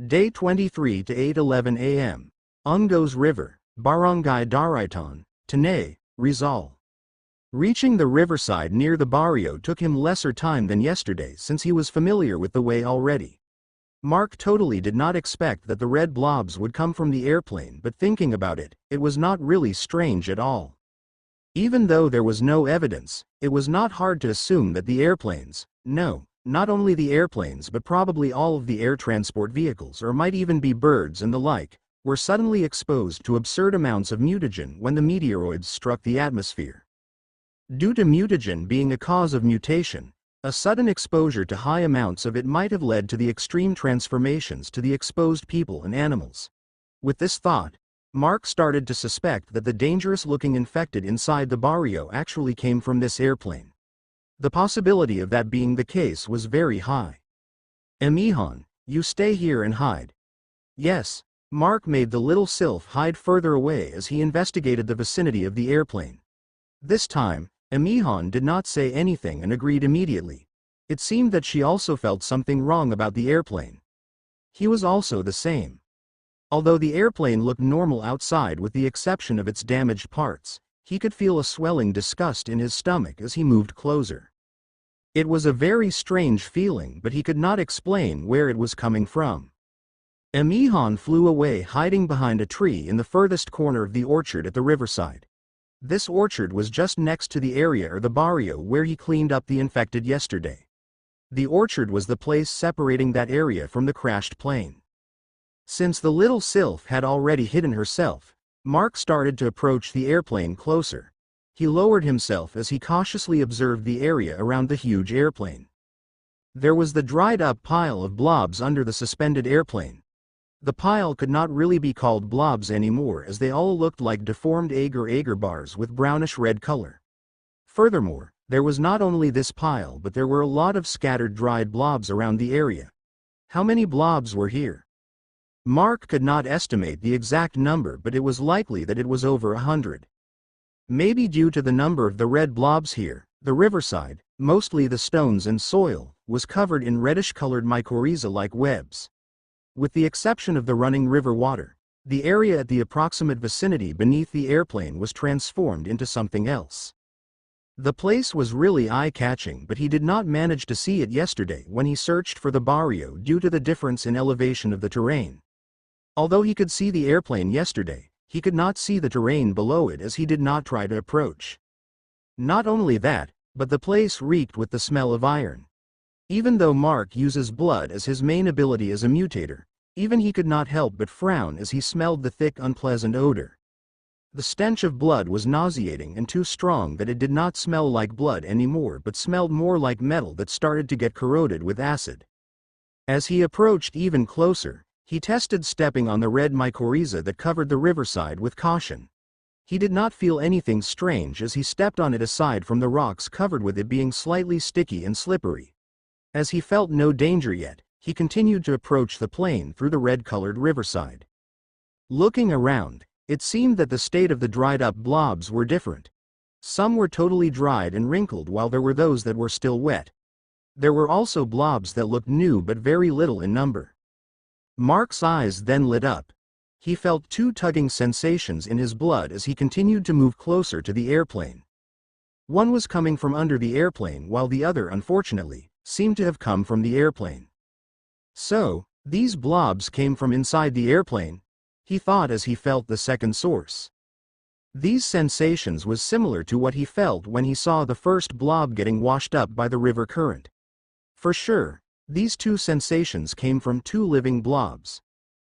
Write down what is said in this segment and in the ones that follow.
Day 23 to 8:11 a.m. Ungos River, Barangay Daraitan, Tanay, Rizal. Reaching the riverside near the barrio took him lesser time than yesterday since he was familiar with the way already. Mark totally did not expect that the red blobs would come from the airplane, but thinking about it, it was not really strange at all. Even though there was no evidence, it was not hard to assume that the airplanes, no, not only the airplanes but probably all of the air transport vehicles or might even be birds and the like, were suddenly exposed to absurd amounts of mutagen when the meteoroids struck the atmosphere. Due to mutagen being a cause of mutation, a sudden exposure to high amounts of it might have led to the extreme transformations to the exposed people and animals. With this thought, Mark started to suspect that the dangerous-looking infected inside the barrio actually came from this airplane. The possibility of that being the case was very high. Amihan, you stay here and hide. Yes, Mark made the little sylph hide further away as he investigated the vicinity of the airplane. This time, Amihan did not say anything and agreed immediately. It seemed that she also felt something wrong about the airplane. He was also the same. Although the airplane looked normal outside with the exception of its damaged parts, he could feel a swelling disgust in his stomach as he moved closer. It was a very strange feeling, but he could not explain where it was coming from. Amihan flew away, hiding behind a tree in the furthest corner of the orchard at the riverside. This orchard was just next to the area or the barrio where he cleaned up the infected yesterday. The orchard was the place separating that area from the crashed plane. Since the little sylph had already hidden herself, Mark started to approach the airplane closer. He lowered himself as he cautiously observed the area around the huge airplane. There was the dried-up pile of blobs under the suspended airplane. The pile could not really be called blobs anymore as they all looked like deformed agar-agar bars with brownish-red color. Furthermore, there was not only this pile but there were a lot of scattered dried blobs around the area. How many blobs were here? Mark could not estimate the exact number, but it was likely that it was over 100. Maybe due to the number of the red blobs here, the riverside, mostly the stones and soil, was covered in reddish-colored mycorrhiza-like webs. With the exception of the running river water, the area at the approximate vicinity beneath the airplane was transformed into something else. The place was really eye-catching, but he did not manage to see it yesterday when he searched for the barrio due to the difference in elevation of the terrain. Although he could see the airplane yesterday, he could not see the terrain below it as he did not try to approach. Not only that, but the place reeked with the smell of iron. Even though Mark uses blood as his main ability as a mutator, even he could not help but frown as he smelled the thick, unpleasant odor. The stench of blood was nauseating and too strong that it did not smell like blood anymore but smelled more like metal that started to get corroded with acid. As he approached even closer, he tested stepping on the red mycorrhiza that covered the riverside with caution. He did not feel anything strange as he stepped on it aside from the rocks covered with it being slightly sticky and slippery. As he felt no danger yet, he continued to approach the plane through the red-colored riverside. Looking around, it seemed that the state of the dried-up blobs were different. Some were totally dried and wrinkled while there were those that were still wet. There were also blobs that looked new but very little in number. Mark's eyes then lit up. He felt two tugging sensations in his blood as he continued to move closer to the airplane. One was coming from under the airplane while the other, unfortunately, seemed to have come from the airplane. So, these blobs came from inside the airplane, he thought as he felt the second source. These sensations was similar to what he felt when he saw the first blob getting washed up by the river current. For sure, these two sensations came from two living blobs.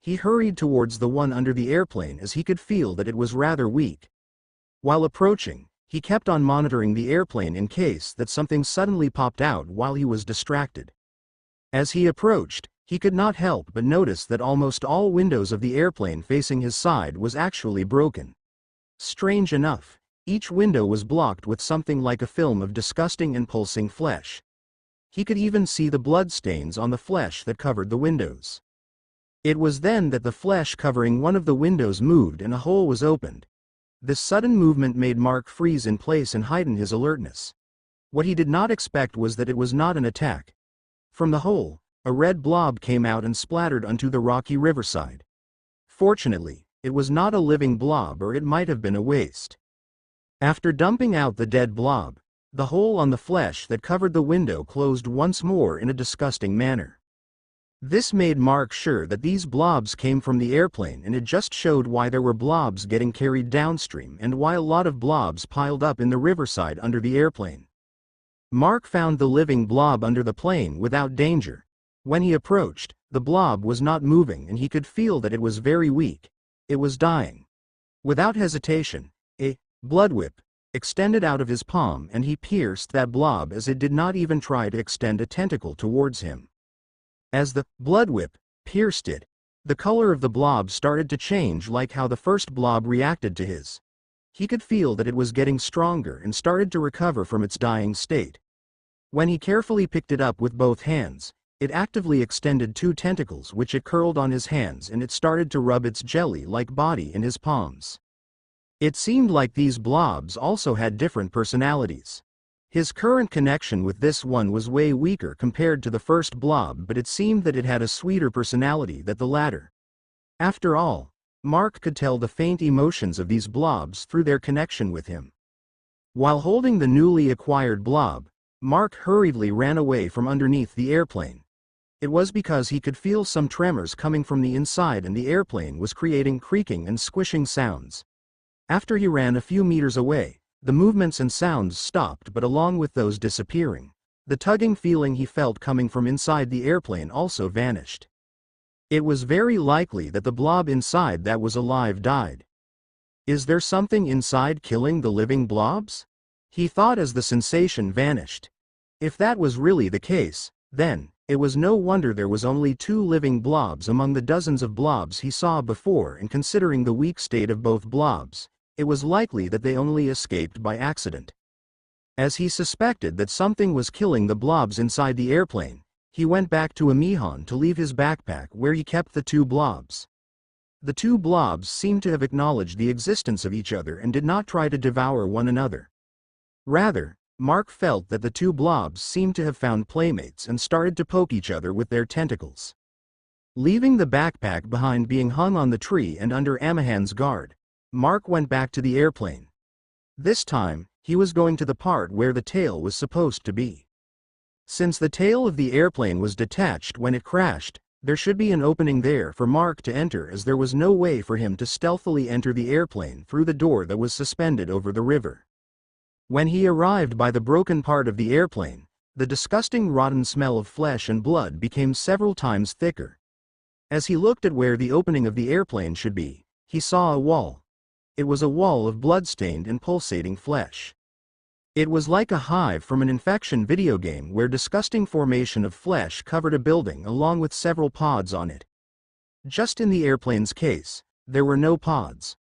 He hurried towards the one under the airplane as he could feel that it was rather weak. While approaching, he kept on monitoring the airplane in case that something suddenly popped out while he was distracted. As he approached, he could not help but notice that almost all windows of the airplane facing his side was actually broken. Strange enough, each window was blocked with something like a film of disgusting and pulsing flesh. He could even see the blood stains on the flesh that covered the windows. It was then that the flesh covering one of the windows moved and a hole was opened. This sudden movement made Mark freeze in place and heighten his alertness. What he did not expect was that it was not an attack. From the hole, a red blob came out and splattered onto the rocky riverside. Fortunately, it was not a living blob, or it might have been a waste. After dumping out the dead blob, the hole on the flesh that covered the window closed once more in a disgusting manner. This made Mark sure that these blobs came from the airplane, and it just showed why there were blobs getting carried downstream and why a lot of blobs piled up in the riverside under the airplane. Mark found the living blob under the plane without danger. When he approached, the blob was not moving and he could feel that it was very weak. It was dying. Without hesitation, a blood whip extended out of his palm and he pierced that blob as it did not even try to extend a tentacle towards him. As the blood whip pierced it, the color of the blob started to change, like how the first blob reacted to his. He could feel that it was getting stronger and started to recover from its dying state. When he carefully picked it up with both hands, it actively extended 2 tentacles which it curled on his hands, and it started to rub its jelly-like body in his palms. It seemed like these blobs also had different personalities. His current connection with this one was way weaker compared to the first blob, but it seemed that it had a sweeter personality than the latter. After all, Mark could tell the faint emotions of these blobs through their connection with him. While holding the newly acquired blob, Mark hurriedly ran away from underneath the airplane. It was because he could feel some tremors coming from the inside, and the airplane was creating creaking and squishing sounds. After he ran a few meters away, the movements and sounds stopped, but along with those disappearing, the tugging feeling he felt coming from inside the airplane also vanished. It was very likely that the blob inside that was alive died. Is there something inside killing the living blobs? He thought as the sensation vanished. If that was really the case, then it was no wonder there was only 2 living blobs among the dozens of blobs he saw before, and considering the weak state of both blobs, it was likely that they only escaped by accident. As he suspected that something was killing the blobs inside the airplane, he went back to Amihan to leave his backpack where he kept the 2 blobs. The 2 blobs seemed to have acknowledged the existence of each other and did not try to devour one another. Rather, Mark felt that the 2 blobs seemed to have found playmates and started to poke each other with their tentacles. Leaving the backpack behind being hung on the tree and under Amihan's guard, Mark went back to the airplane. This time, he was going to the part where the tail was supposed to be. Since the tail of the airplane was detached when it crashed, there should be an opening there for Mark to enter, as there was no way for him to stealthily enter the airplane through the door that was suspended over the river. When he arrived by the broken part of the airplane, the disgusting rotten smell of flesh and blood became several times thicker. As he looked at where the opening of the airplane should be, he saw a wall. It was a wall of blood-stained and pulsating flesh. It was like a hive from an infection video game where disgusting formation of flesh covered a building along with several pods on it. Just in the airplane's case, there were no pods.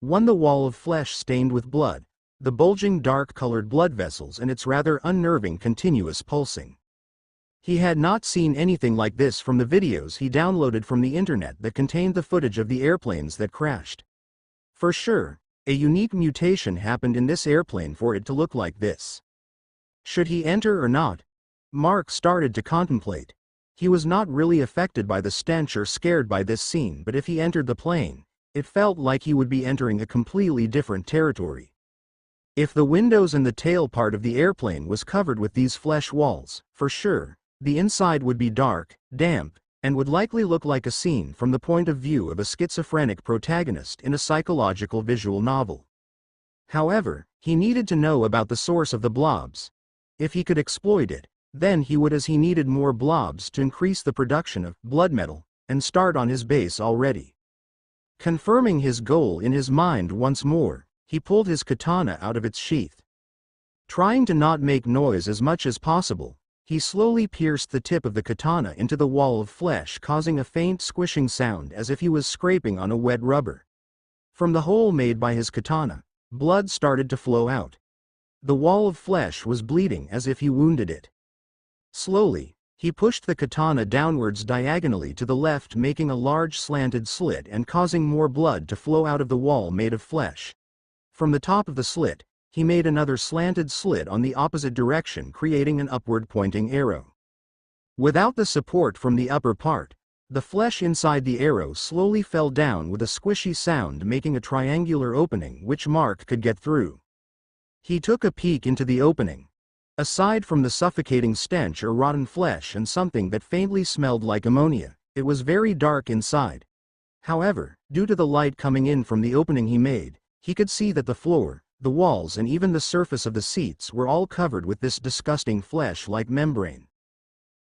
The wall of flesh stained with blood, the bulging dark-colored blood vessels, and its rather unnerving continuous pulsing. He had not seen anything like this from the videos he downloaded from the internet that contained the footage of the airplanes that crashed. For sure, a unique mutation happened in this airplane for it to look like this. Should he enter or not? Mark started to contemplate. He was not really affected by the stench or scared by this scene, but if he entered the plane, it felt like he would be entering a completely different territory. If the windows and the tail part of the airplane was covered with these flesh walls, for sure, the inside would be dark, damp, and would likely look like a scene from the point of view of a schizophrenic protagonist in a psychological visual novel. However, he needed to know about the source of the blobs. If he could exploit it, then he would, as he needed more blobs to increase the production of blood metal and start on his base already. Confirming his goal in his mind once more, he pulled his katana out of its sheath. Trying to not make noise as much as possible, he slowly pierced the tip of the katana into the wall of flesh, causing a faint squishing sound as if he was scraping on a wet rubber. From the hole made by his katana, blood started to flow out. The wall of flesh was bleeding as if he wounded it. Slowly, he pushed the katana downwards diagonally to the left, making a large slanted slit and causing more blood to flow out of the wall made of flesh. From the top of the slit, he made another slanted slit on the opposite direction, creating an upward pointing arrow. Without the support from the upper part, the flesh inside the arrow slowly fell down with a squishy sound, making a triangular opening which Mark could get through. He took a peek into the opening. Aside from the suffocating stench of rotten flesh and something that faintly smelled like ammonia, it was very dark inside. However, due to the light coming in from the opening he made, he could see that the floor, the walls and even the surface of the seats were all covered with this disgusting flesh-like membrane.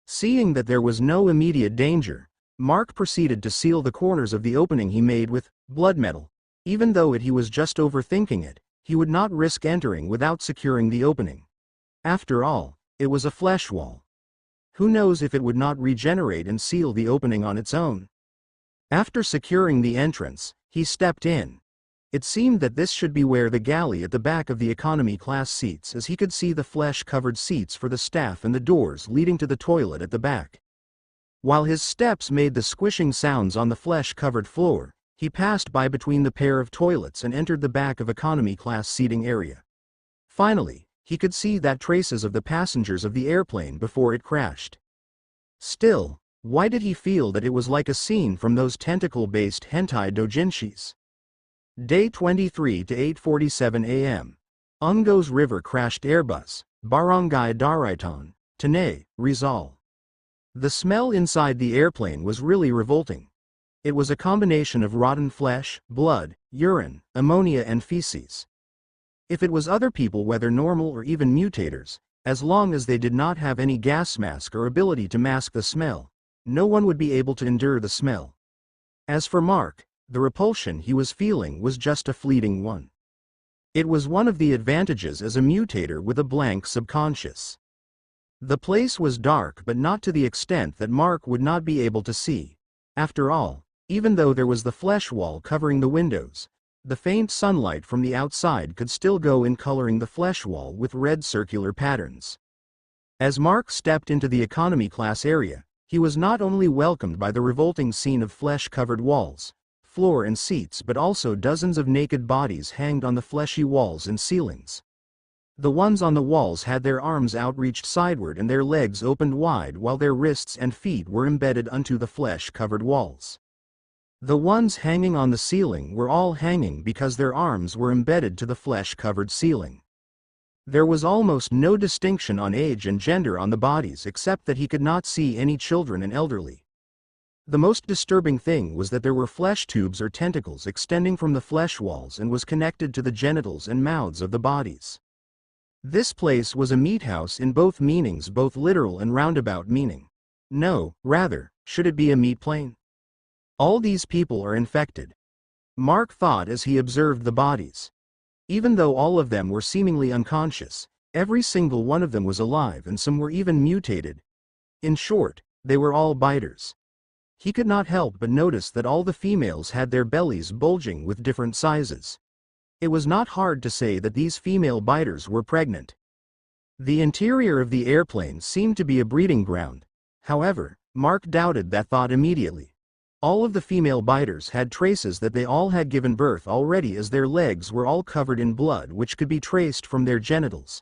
Seeing that there was no immediate danger, Mark proceeded to seal the corners of the opening he made with blood metal. Even though he was just overthinking it, he would not risk entering without securing the opening. After all, it was a flesh wall. Who knows if it would not regenerate and seal the opening on its own? After securing the entrance, he stepped in. It seemed that this should be where the galley at the back of the economy class seats, as he could see the flesh-covered seats for the staff and the doors leading to the toilet at the back. While his steps made the squishing sounds on the flesh-covered floor, he passed by between the pair of toilets and entered the back of economy class seating area. Finally, he could see that traces of the passengers of the airplane before it crashed. Still, why did he feel that it was like a scene from those tentacle-based hentai doujinshis? Day 23 to 8:47 a.m. Ungos River crashed Airbus, Barangay Daraitan, Tanay, Rizal. The smell inside the airplane was really revolting. It was a combination of rotten flesh, blood, urine, ammonia and feces. If it was other people, whether normal or even mutators, as long as they did not have any gas mask or ability to mask the smell, no one would be able to endure the smell. As for Mark, the repulsion he was feeling was just a fleeting one. It was one of the advantages as a mutator with a blank subconscious. The place was dark, but not to the extent that Mark would not be able to see. After all, even though there was the flesh wall covering the windows, the faint sunlight from the outside could still go in coloring the flesh wall with red circular patterns. As Mark stepped into the economy class area, he was not only welcomed by the revolting scene of flesh-covered walls, floor and seats, but also dozens of naked bodies hanged on the fleshy walls and ceilings. The ones on the walls had their arms outreached sideward and their legs opened wide, while their wrists and feet were embedded onto the flesh-covered walls. The ones hanging on the ceiling were all hanging because their arms were embedded to the flesh-covered ceiling. There was almost no distinction on age and gender on the bodies, except that he could not see any children and elderly. The most disturbing thing was that there were flesh tubes or tentacles extending from the flesh walls and was connected to the genitals and mouths of the bodies. This place was a meat house in both meanings, both literal and roundabout meaning. No, rather, should it be a meat plane? All these people are infected, Mark thought as he observed the bodies. Even though all of them were seemingly unconscious, every single one of them was alive, and some were even mutated. In short, they were all biters. He could not help but notice that all the females had their bellies bulging with different sizes. It was not hard to say that these female biters were pregnant. The interior of the airplane seemed to be a breeding ground. However, Mark doubted that thought immediately. All of the female biters had traces that they all had given birth already, as their legs were all covered in blood which could be traced from their genitals.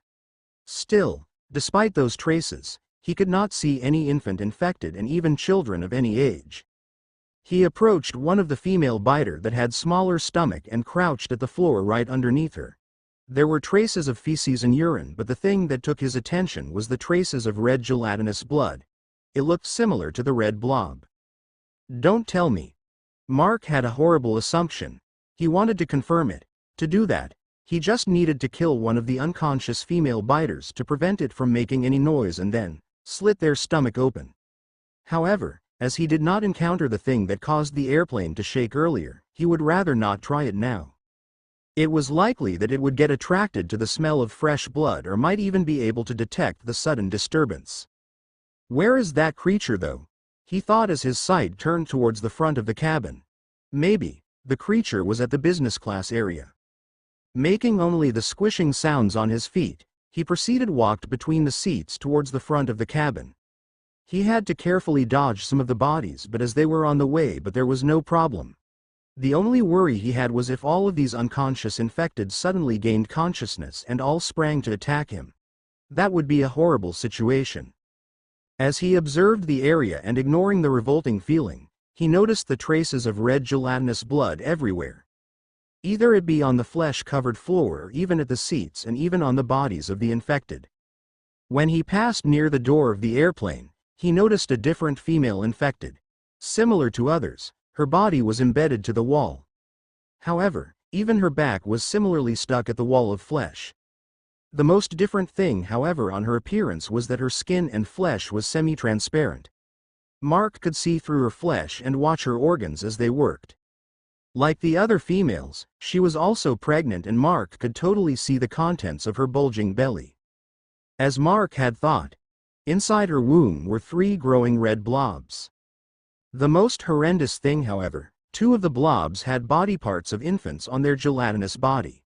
Still, despite those traces, he could not see any infant infected and even children of any age. He approached one of the female biter that had smaller stomach and crouched at the floor right underneath her. There were traces of feces and urine, but the thing that took his attention was the traces of red gelatinous blood. It looked similar to the red blob. Don't tell me. Mark had a horrible assumption. He wanted to confirm it. To do that, he just needed to kill one of the unconscious female biters to prevent it from making any noise and then slit their stomach open. However, as he did not encounter the thing that caused the airplane to shake earlier, he would rather not try it now. It was likely that it would get attracted to the smell of fresh blood, or might even be able to detect the sudden disturbance. Where is that creature though? He thought as his sight turned towards the front of the cabin. Maybe the creature was at the business class area. Making only the squishing sounds on his feet, he walked between the seats towards the front of the cabin. He had to carefully dodge some of the bodies, but as they were on the way, but there was no problem. The only worry he had was if all of these unconscious infected suddenly gained consciousness and all sprang to attack him. That would be a horrible situation. As he observed the area and ignoring the revolting feeling, he noticed the traces of red gelatinous blood everywhere. Either it be on the flesh-covered floor or even at the seats and even on the bodies of the infected. When he passed near the door of the airplane, he noticed a different female infected. Similar to others, her body was embedded to the wall. However, even her back was similarly stuck at the wall of flesh. The most different thing, however, on her appearance was that her skin and flesh was semi-transparent. Mark could see through her flesh and watch her organs as they worked. Like the other females, she was also pregnant, and Mark could totally see the contents of her bulging belly. As Mark had thought, inside her womb were 3 growing red blobs. The most horrendous thing, however, 2 of the blobs had body parts of infants on their gelatinous body.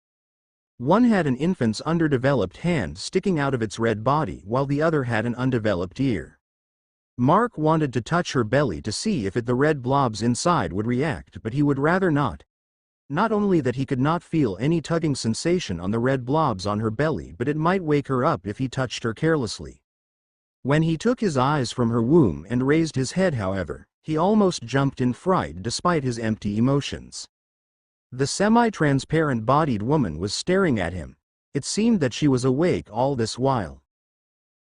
One had an infant's underdeveloped hand sticking out of its red body, while the other had an undeveloped ear. Mark wanted to touch her belly to see if the red blobs inside would react, but he would rather not. Not only that he could not feel any tugging sensation on the red blobs on her belly, but it might wake her up if he touched her carelessly. When he took his eyes from her womb and raised his head, however, he almost jumped in fright despite his empty emotions. The semi-transparent bodied woman was staring at him. It seemed that she was awake all this while.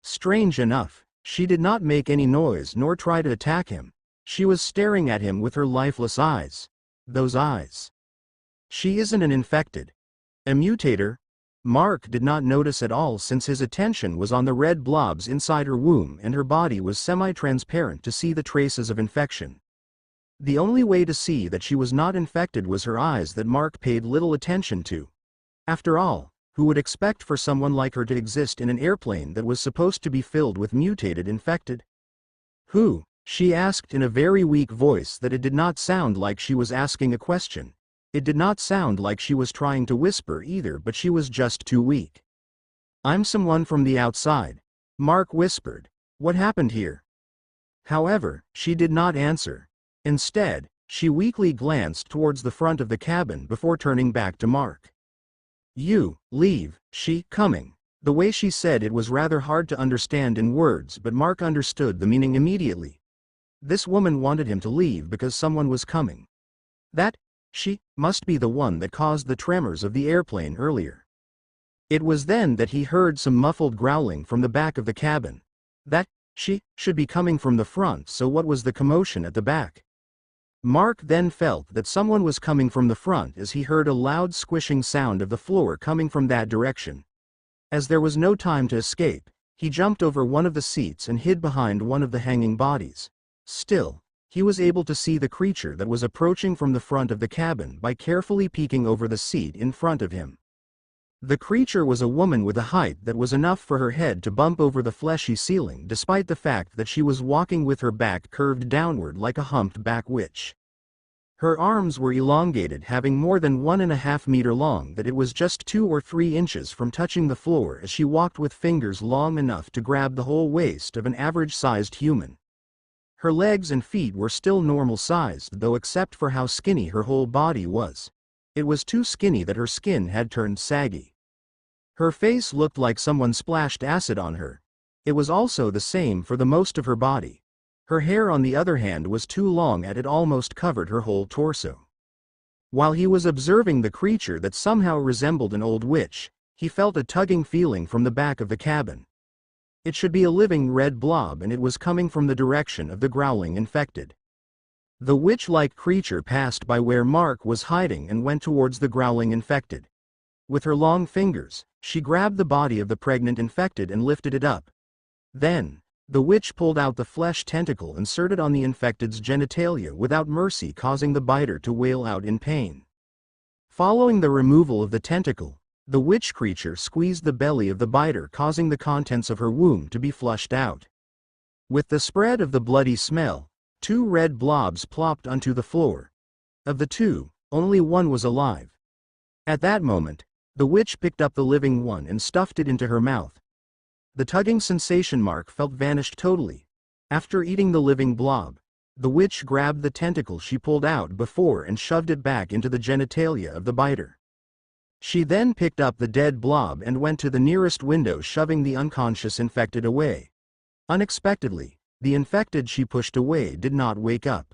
Strange enough, she did not make any noise nor try to attack him. She was staring at him with her lifeless eyes. Those eyes. She isn't an infected. A mutator? Mark did not notice at all, since his attention was on the red blobs inside her womb, and her body was semi-transparent to see the traces of infection. The only way to see that she was not infected was her eyes, that Mark paid little attention to. After all, who would expect for someone like her to exist in an airplane that was supposed to be filled with mutated infected? Who? She asked in a very weak voice that it did not sound like she was asking a question. It did not sound like she was trying to whisper either, but she was just too weak. I'm someone from the outside, Mark whispered. What happened here? However, she did not answer. Instead, she weakly glanced towards the front of the cabin before turning back to Mark. You, leave, she, coming. The way she said it was rather hard to understand in words, but Mark understood the meaning immediately. This woman wanted him to leave because someone was coming. That, she, must be the one that caused the tremors of the airplane earlier. It was then that he heard some muffled growling from the back of the cabin. That, she, should be coming from the front, so what was the commotion at the back? Mark then felt that someone was coming from the front as he heard a loud squishing sound of the floor coming from that direction. As there was no time to escape, he jumped over one of the seats and hid behind one of the hanging bodies. Still, he was able to see the creature that was approaching from the front of the cabin by carefully peeking over the seat in front of him. The creature was a woman with a height that was enough for her head to bump over the fleshy ceiling, despite the fact that she was walking with her back curved downward like a humped-back witch. Her arms were elongated, having more than 1.5 meters long, that it was just 2 or 3 inches from touching the floor as she walked, with fingers long enough to grab the whole waist of an average-sized human. Her legs and feet were still normal-sized, though except for how skinny her whole body was. It was too skinny that her skin had turned saggy. Her face looked like someone splashed acid on her. It was also the same for the most of her body. Her hair, on the other hand, was too long and it almost covered her whole torso. While he was observing the creature that somehow resembled an old witch, he felt a tugging feeling from the back of the cabin. It should be a living red blob, and it was coming from the direction of the growling infected. The witch-like creature passed by where Mark was hiding and went towards the growling infected. With her long fingers, she grabbed the body of the pregnant infected and lifted it up. Then, the witch pulled out the flesh tentacle inserted on the infected's genitalia without mercy, causing the biter to wail out in pain. Following the removal of the tentacle, the witch creature squeezed the belly of the biter, causing the contents of her womb to be flushed out. With the spread of the bloody smell, 2 red blobs plopped onto the floor. Of the 2, only one was alive. At that moment, the witch picked up the living one and stuffed it into her mouth. The tugging sensation Mark felt vanished totally. After eating the living blob, the witch grabbed the tentacle she pulled out before and shoved it back into the genitalia of the biter. She then picked up the dead blob and went to the nearest window, shoving the unconscious infected away. Unexpectedly, the infected she pushed away did not wake up.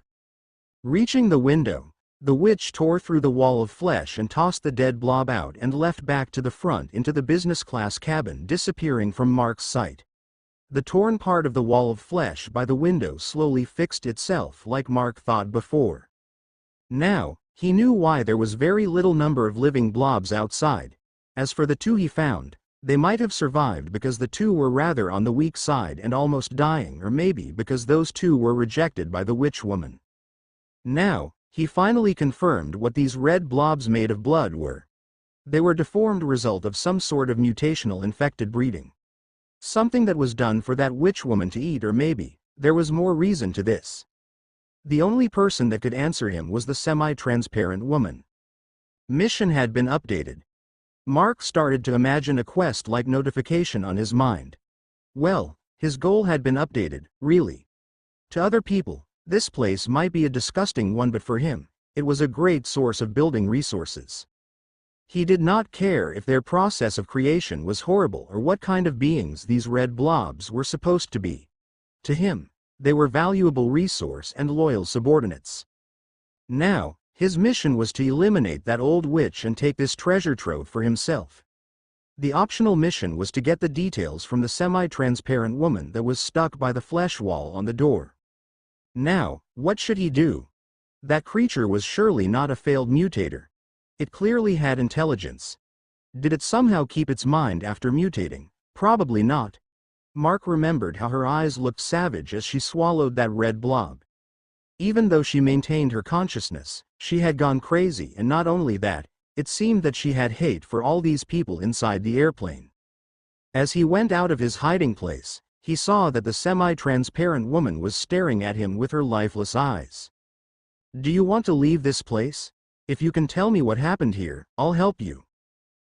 Reaching the window, the witch tore through the wall of flesh and tossed the dead blob out and left back to the front into the business-class cabin, disappearing from Mark's sight. The torn part of the wall of flesh by the window slowly fixed itself like Mark thought before. Now, he knew why there was very little number of living blobs outside. As for the two he found, they might have survived because the two were rather on the weak side and almost dying, or maybe because those two were rejected by the witch woman. Now, he finally confirmed what these red blobs made of blood were. They were a deformed result of some sort of mutational infected breeding. Something that was done for that witch woman to eat, or maybe there was more reason to this. The only person that could answer him was the semi-transparent woman. Mission had been updated. Mark started to imagine a quest-like notification on his mind. Well, his goal had been updated, really. To other people, this place might be a disgusting one, but for him, it was a great source of building resources. He did not care if their process of creation was horrible or what kind of beings these red blobs were supposed to be. To him, they were valuable resource and loyal subordinates. Now, his mission was to eliminate that old witch and take this treasure trove for himself. The optional mission was to get the details from the semi-transparent woman that was stuck by the flesh wall on the door. Now, what should he do? That creature was surely not a failed mutator. It clearly had intelligence. Did it somehow keep its mind after mutating? Probably not. Mark remembered how her eyes looked savage as she swallowed that red blob. Even though she maintained her consciousness, she had gone crazy, and not only that, it seemed that she had hate for all these people inside the airplane. As he went out of his hiding place, he saw that the semi-transparent woman was staring at him with her lifeless eyes. "Do you want to leave this place? If you can tell me what happened here, I'll help you."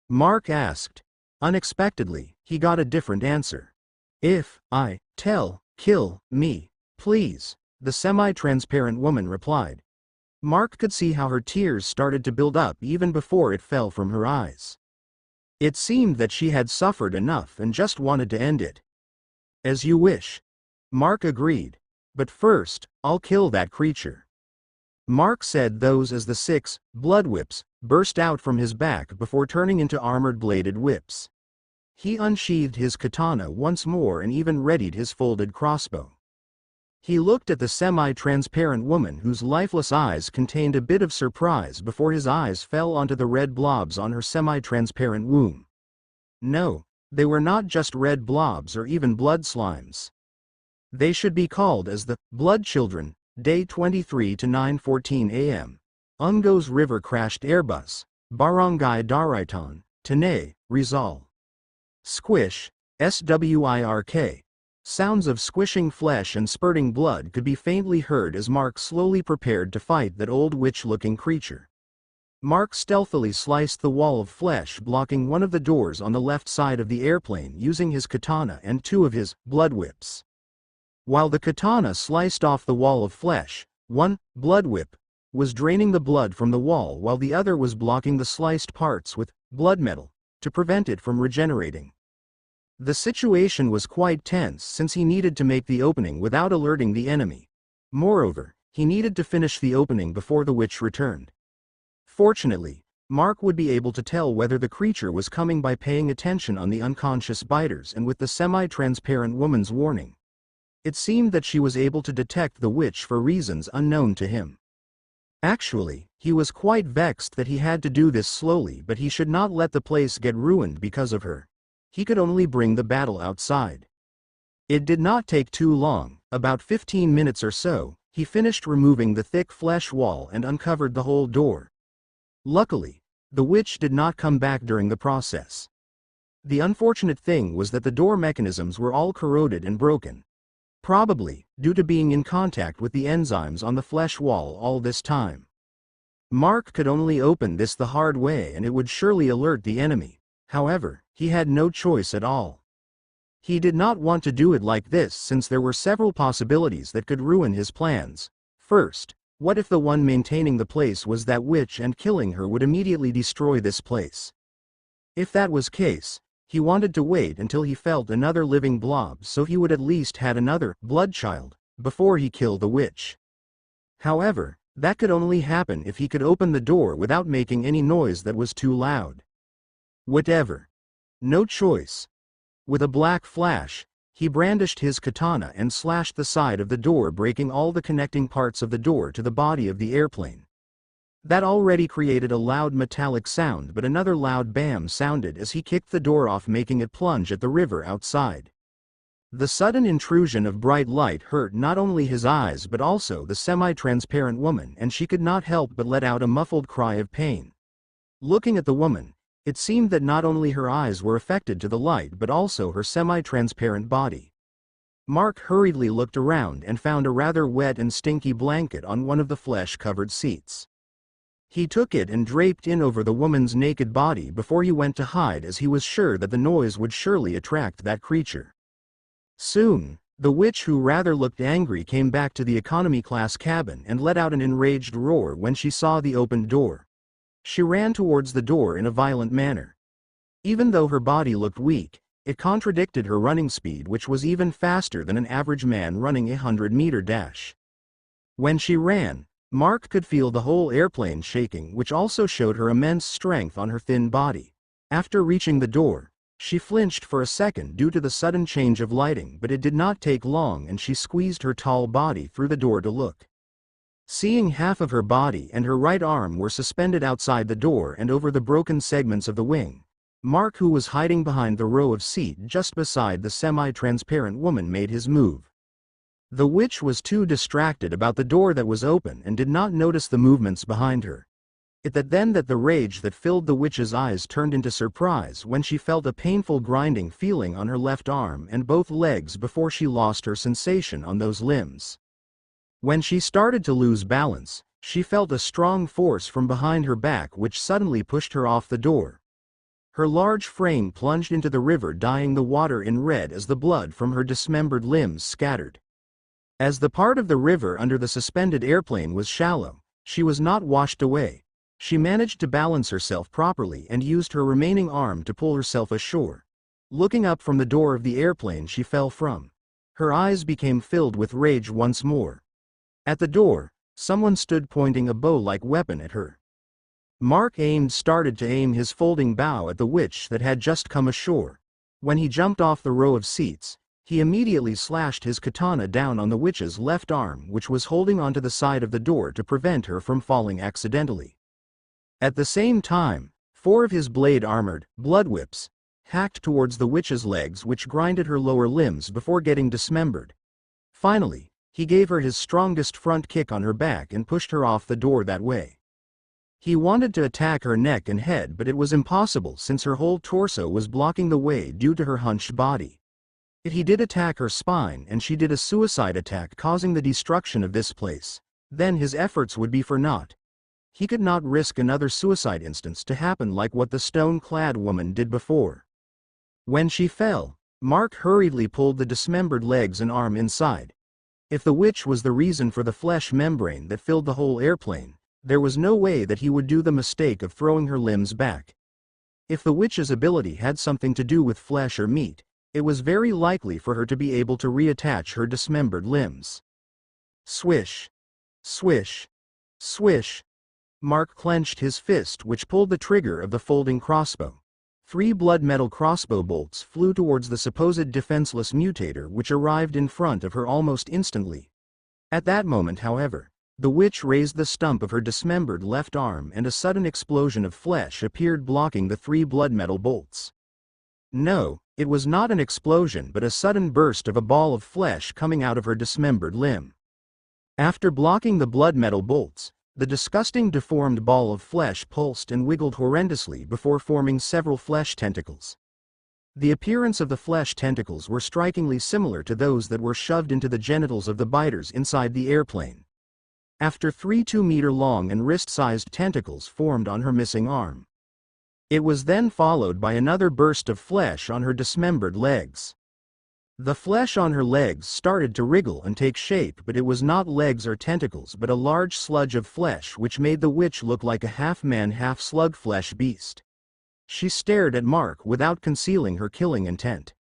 Mark asked. Unexpectedly, he got a different answer. "If I tell, kill me, please," the semi-transparent woman replied. Mark could see how her tears started to build up even before it fell from her eyes. It seemed that she had suffered enough and just wanted to end it. "As you wish." Mark agreed. "But first, I'll kill that creature." Mark said those as the 6 blood whips burst out from his back before turning into armored bladed whips. He unsheathed his katana once more and even readied his folded crossbow. He looked at the semi-transparent woman whose lifeless eyes contained a bit of surprise before his eyes fell onto the red blobs on her semi-transparent womb. No, they were not just red blobs or even blood slimes. They should be called as the blood children. Day 23 to 9:14 a.m. Ungos River crashed Airbus, Barangay Daraitan, Tanay, Rizal. Squish, SWIRK. Sounds of squishing flesh and spurting blood could be faintly heard as Mark slowly prepared to fight that old witch-looking creature. Mark stealthily sliced the wall of flesh blocking one of the doors on the left side of the airplane using his katana and 2 of his blood whips. While the katana sliced off the wall of flesh, one blood whip was draining the blood from the wall while the other was blocking the sliced parts with blood metal to prevent it from regenerating. The situation was quite tense since he needed to make the opening without alerting the enemy. Moreover, he needed to finish the opening before the witch returned. Fortunately, Mark would be able to tell whether the creature was coming by paying attention on the unconscious biters and with the semi-transparent woman's warning. It seemed that she was able to detect the witch for reasons unknown to him. Actually, he was quite vexed that he had to do this slowly, but he should not let the place get ruined because of her. He could only bring the battle outside. It did not take too long, about 15 minutes or so, he finished removing the thick flesh wall and uncovered the whole door. Luckily, the witch did not come back during the process. The unfortunate thing was that the door mechanisms were all corroded and broken. Probably, due to being in contact with the enzymes on the flesh wall all this time. Mark could only open this the hard way and it would surely alert the enemy. However, he had no choice at all. He did not want to do it like this since there were several possibilities that could ruin his plans. First, what if the one maintaining the place was that witch and killing her would immediately destroy this place? If that was case, He wanted to wait until he felt another living blob so he would at least had another blood child before he killed the witch. However, that could only happen if he could open the door without making any noise that was too loud. Whatever. No choice. With a black flash, he brandished his katana and slashed the side of the door, breaking all the connecting parts of the door to the body of the airplane. That already created a loud metallic sound, but another loud bam sounded as he kicked the door off, making it plunge at the river outside. The sudden intrusion of bright light hurt not only his eyes but also the semi-transparent woman, and she could not help but let out a muffled cry of pain. Looking at the woman, it seemed that not only her eyes were affected to the light but also her semi-transparent body. Mark hurriedly looked around and found a rather wet and stinky blanket on one of the flesh-covered seats. He took it and draped in over the woman's naked body before he went to hide, as he was sure that the noise would surely attract that creature. Soon, the witch, who rather looked angry, came back to the economy-class cabin and let out an enraged roar when she saw the opened door. She ran towards the door in a violent manner. Even though her body looked weak, it contradicted her running speed, which was even faster than an average man running a 100-meter dash. When she ran, Mark could feel the whole airplane shaking, which also showed her immense strength on her thin body. After reaching the door, she flinched for a second due to the sudden change of lighting, but it did not take long and she squeezed her tall body through the door to look. Seeing half of her body and her right arm were suspended outside the door and over the broken segments of the wing, Mark, who was hiding behind the row of seat just beside the semi-transparent woman, made his move. The witch was too distracted about the door that was open and did not notice the movements behind her. Then the rage that filled the witch's eyes turned into surprise when she felt a painful grinding feeling on her left arm and both legs before she lost her sensation on those limbs. When she started to lose balance, she felt a strong force from behind her back which suddenly pushed her off the door. Her large frame plunged into the river, dyeing the water in red as the blood from her dismembered limbs scattered. As the part of the river under the suspended airplane was shallow, she was not washed away. She managed to balance herself properly and used her remaining arm to pull herself ashore. Looking up from the door of the airplane she fell from, her eyes became filled with rage once more. At the door, someone stood pointing a bow-like weapon at her. Mark started to aim his folding bow at the witch that had just come ashore. When he jumped off the row of seats, he immediately slashed his katana down on the witch's left arm, which was holding onto the side of the door to prevent her from falling accidentally. At the same time, 4 of his blade-armored blood whips hacked towards the witch's legs, which grinded her lower limbs before getting dismembered. Finally, he gave her his strongest front kick on her back and pushed her off the door that way. He wanted to attack her neck and head, but it was impossible since her whole torso was blocking the way due to her hunched body. If he did attack her spine and she did a suicide attack causing the destruction of this place, then his efforts would be for naught. He could not risk another suicide instance to happen like what the stone-clad woman did before. When she fell, Mark hurriedly pulled the dismembered legs and arm inside. If the witch was the reason for the flesh membrane that filled the whole airplane, there was no way that he would do the mistake of throwing her limbs back. If the witch's ability had something to do with flesh or meat, it was very likely for her to be able to reattach her dismembered limbs. Swish! Swish! Swish! Mark clenched his fist, which pulled the trigger of the folding crossbow. 3 blood metal crossbow bolts flew towards the supposed defenseless mutator, which arrived in front of her almost instantly. At that moment, however, the witch raised the stump of her dismembered left arm and a sudden explosion of flesh appeared, blocking the 3 blood metal bolts. No, it was not an explosion but a sudden burst of a ball of flesh coming out of her dismembered limb. After blocking the blood metal bolts, the disgusting deformed ball of flesh pulsed and wiggled horrendously before forming several flesh tentacles. The appearance of the flesh tentacles were strikingly similar to those that were shoved into the genitals of the biters inside the airplane. After 3 2-meter-long and wrist-sized tentacles formed on her missing arm. It was then followed by another burst of flesh on her dismembered legs. The flesh on her legs started to wriggle and take shape, but it was not legs or tentacles but a large sludge of flesh which made the witch look like a half-man half-slug flesh beast. She stared at Mark without concealing her killing intent.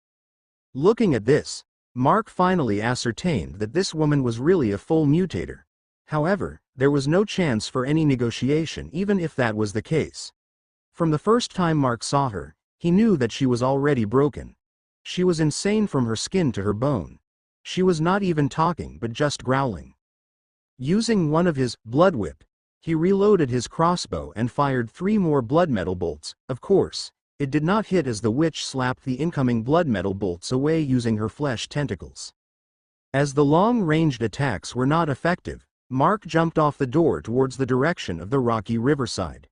Looking at this, Mark finally ascertained that this woman was really a full mutator. However, there was no chance for any negotiation even if that was the case. From the first time Mark saw her, he knew that she was already broken. She was insane from her skin to her bone. She was not even talking but just growling. Using one of his blood whip, he reloaded his crossbow and fired 3 more blood metal bolts. Of course, it did not hit as the witch slapped the incoming blood metal bolts away using her flesh tentacles. As the long-ranged attacks were not effective, Mark jumped off the door towards the direction of the rocky riverside.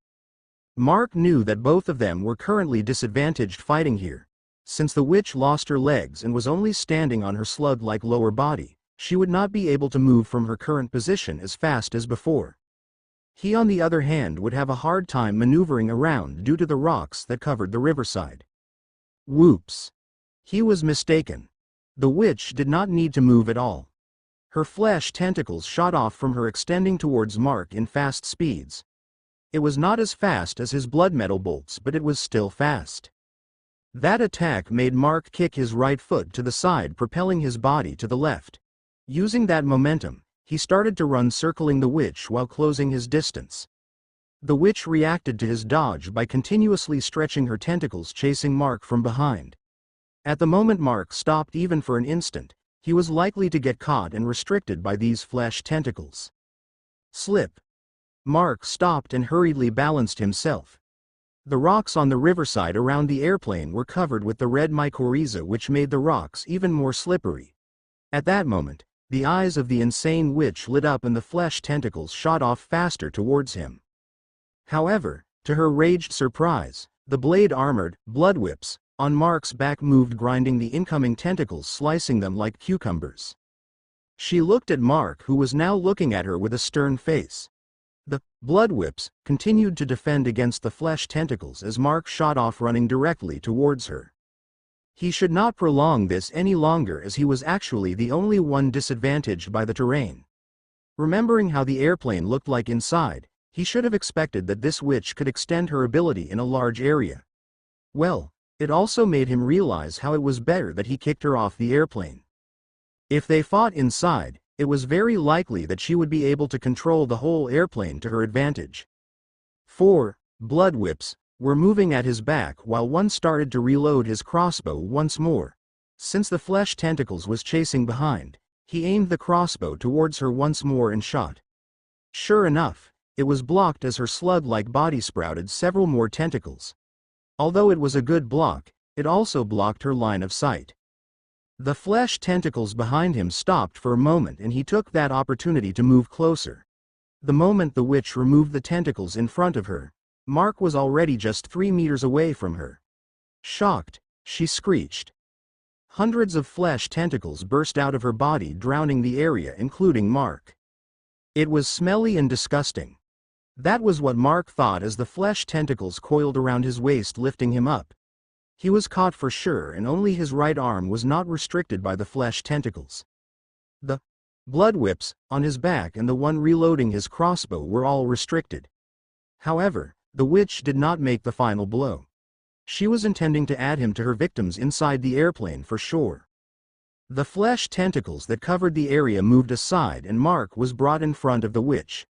Mark knew that both of them were currently disadvantaged fighting here. Since the witch lost her legs and was only standing on her slug-like lower body, she would not be able to move from her current position as fast as before. He on the other hand would have a hard time maneuvering around due to the rocks that covered the riverside. Whoops! He was mistaken. The witch did not need to move at all. Her flesh tentacles shot off from her extending towards Mark in fast speeds. It was not as fast as his blood metal bolts but it was still fast. That attack made Mark kick his right foot to the side, propelling his body to the left. Using that momentum, he started to run circling the witch while closing his distance. The witch reacted to his dodge by continuously stretching her tentacles chasing Mark from behind. At the moment Mark stopped even for an instant, he was likely to get caught and restricted by these flesh tentacles. Slip. Mark stopped and hurriedly balanced himself. The rocks on the riverside around the airplane were covered with the red mycorrhiza which made the rocks even more slippery. At that moment, the eyes of the insane witch lit up and the flesh tentacles shot off faster towards him. However, to her raged surprise, the blade-armored blood whips on Mark's back moved, grinding the incoming tentacles, slicing them like cucumbers. She looked at Mark, who was now looking at her with a stern face. The blood whips continued to defend against the flesh tentacles as Mark shot off running directly towards her. He should not prolong this any longer as he was actually the only one disadvantaged by the terrain. Remembering how the airplane looked like inside, he should have expected that this witch could extend her ability in a large area. Well, it also made him realize how it was better that he kicked her off the airplane. If they fought inside, it was very likely that she would be able to control the whole airplane to her advantage. 4 blood whips were moving at his back while one started to reload his crossbow once more. Since the flesh tentacles was chasing behind, he aimed the crossbow towards her once more and shot. Sure enough, it was blocked as her slug-like body sprouted several more tentacles. Although it was a good block, it also blocked her line of sight. The flesh tentacles behind him stopped for a moment and he took that opportunity to move closer. The moment the witch removed the tentacles in front of her, Mark was already just 3 meters away from her. Shocked, she screeched. Hundreds of flesh tentacles burst out of her body, drowning the area including Mark. It was smelly and disgusting. That was what Mark thought as the flesh tentacles coiled around his waist, lifting him up. He was caught for sure, and only his right arm was not restricted by the flesh tentacles. The blood whips on his back and the one reloading his crossbow were all restricted. However, the witch did not make the final blow. She was intending to add him to her victims inside the airplane for sure. The flesh tentacles that covered the area moved aside and Mark was brought in front of the witch.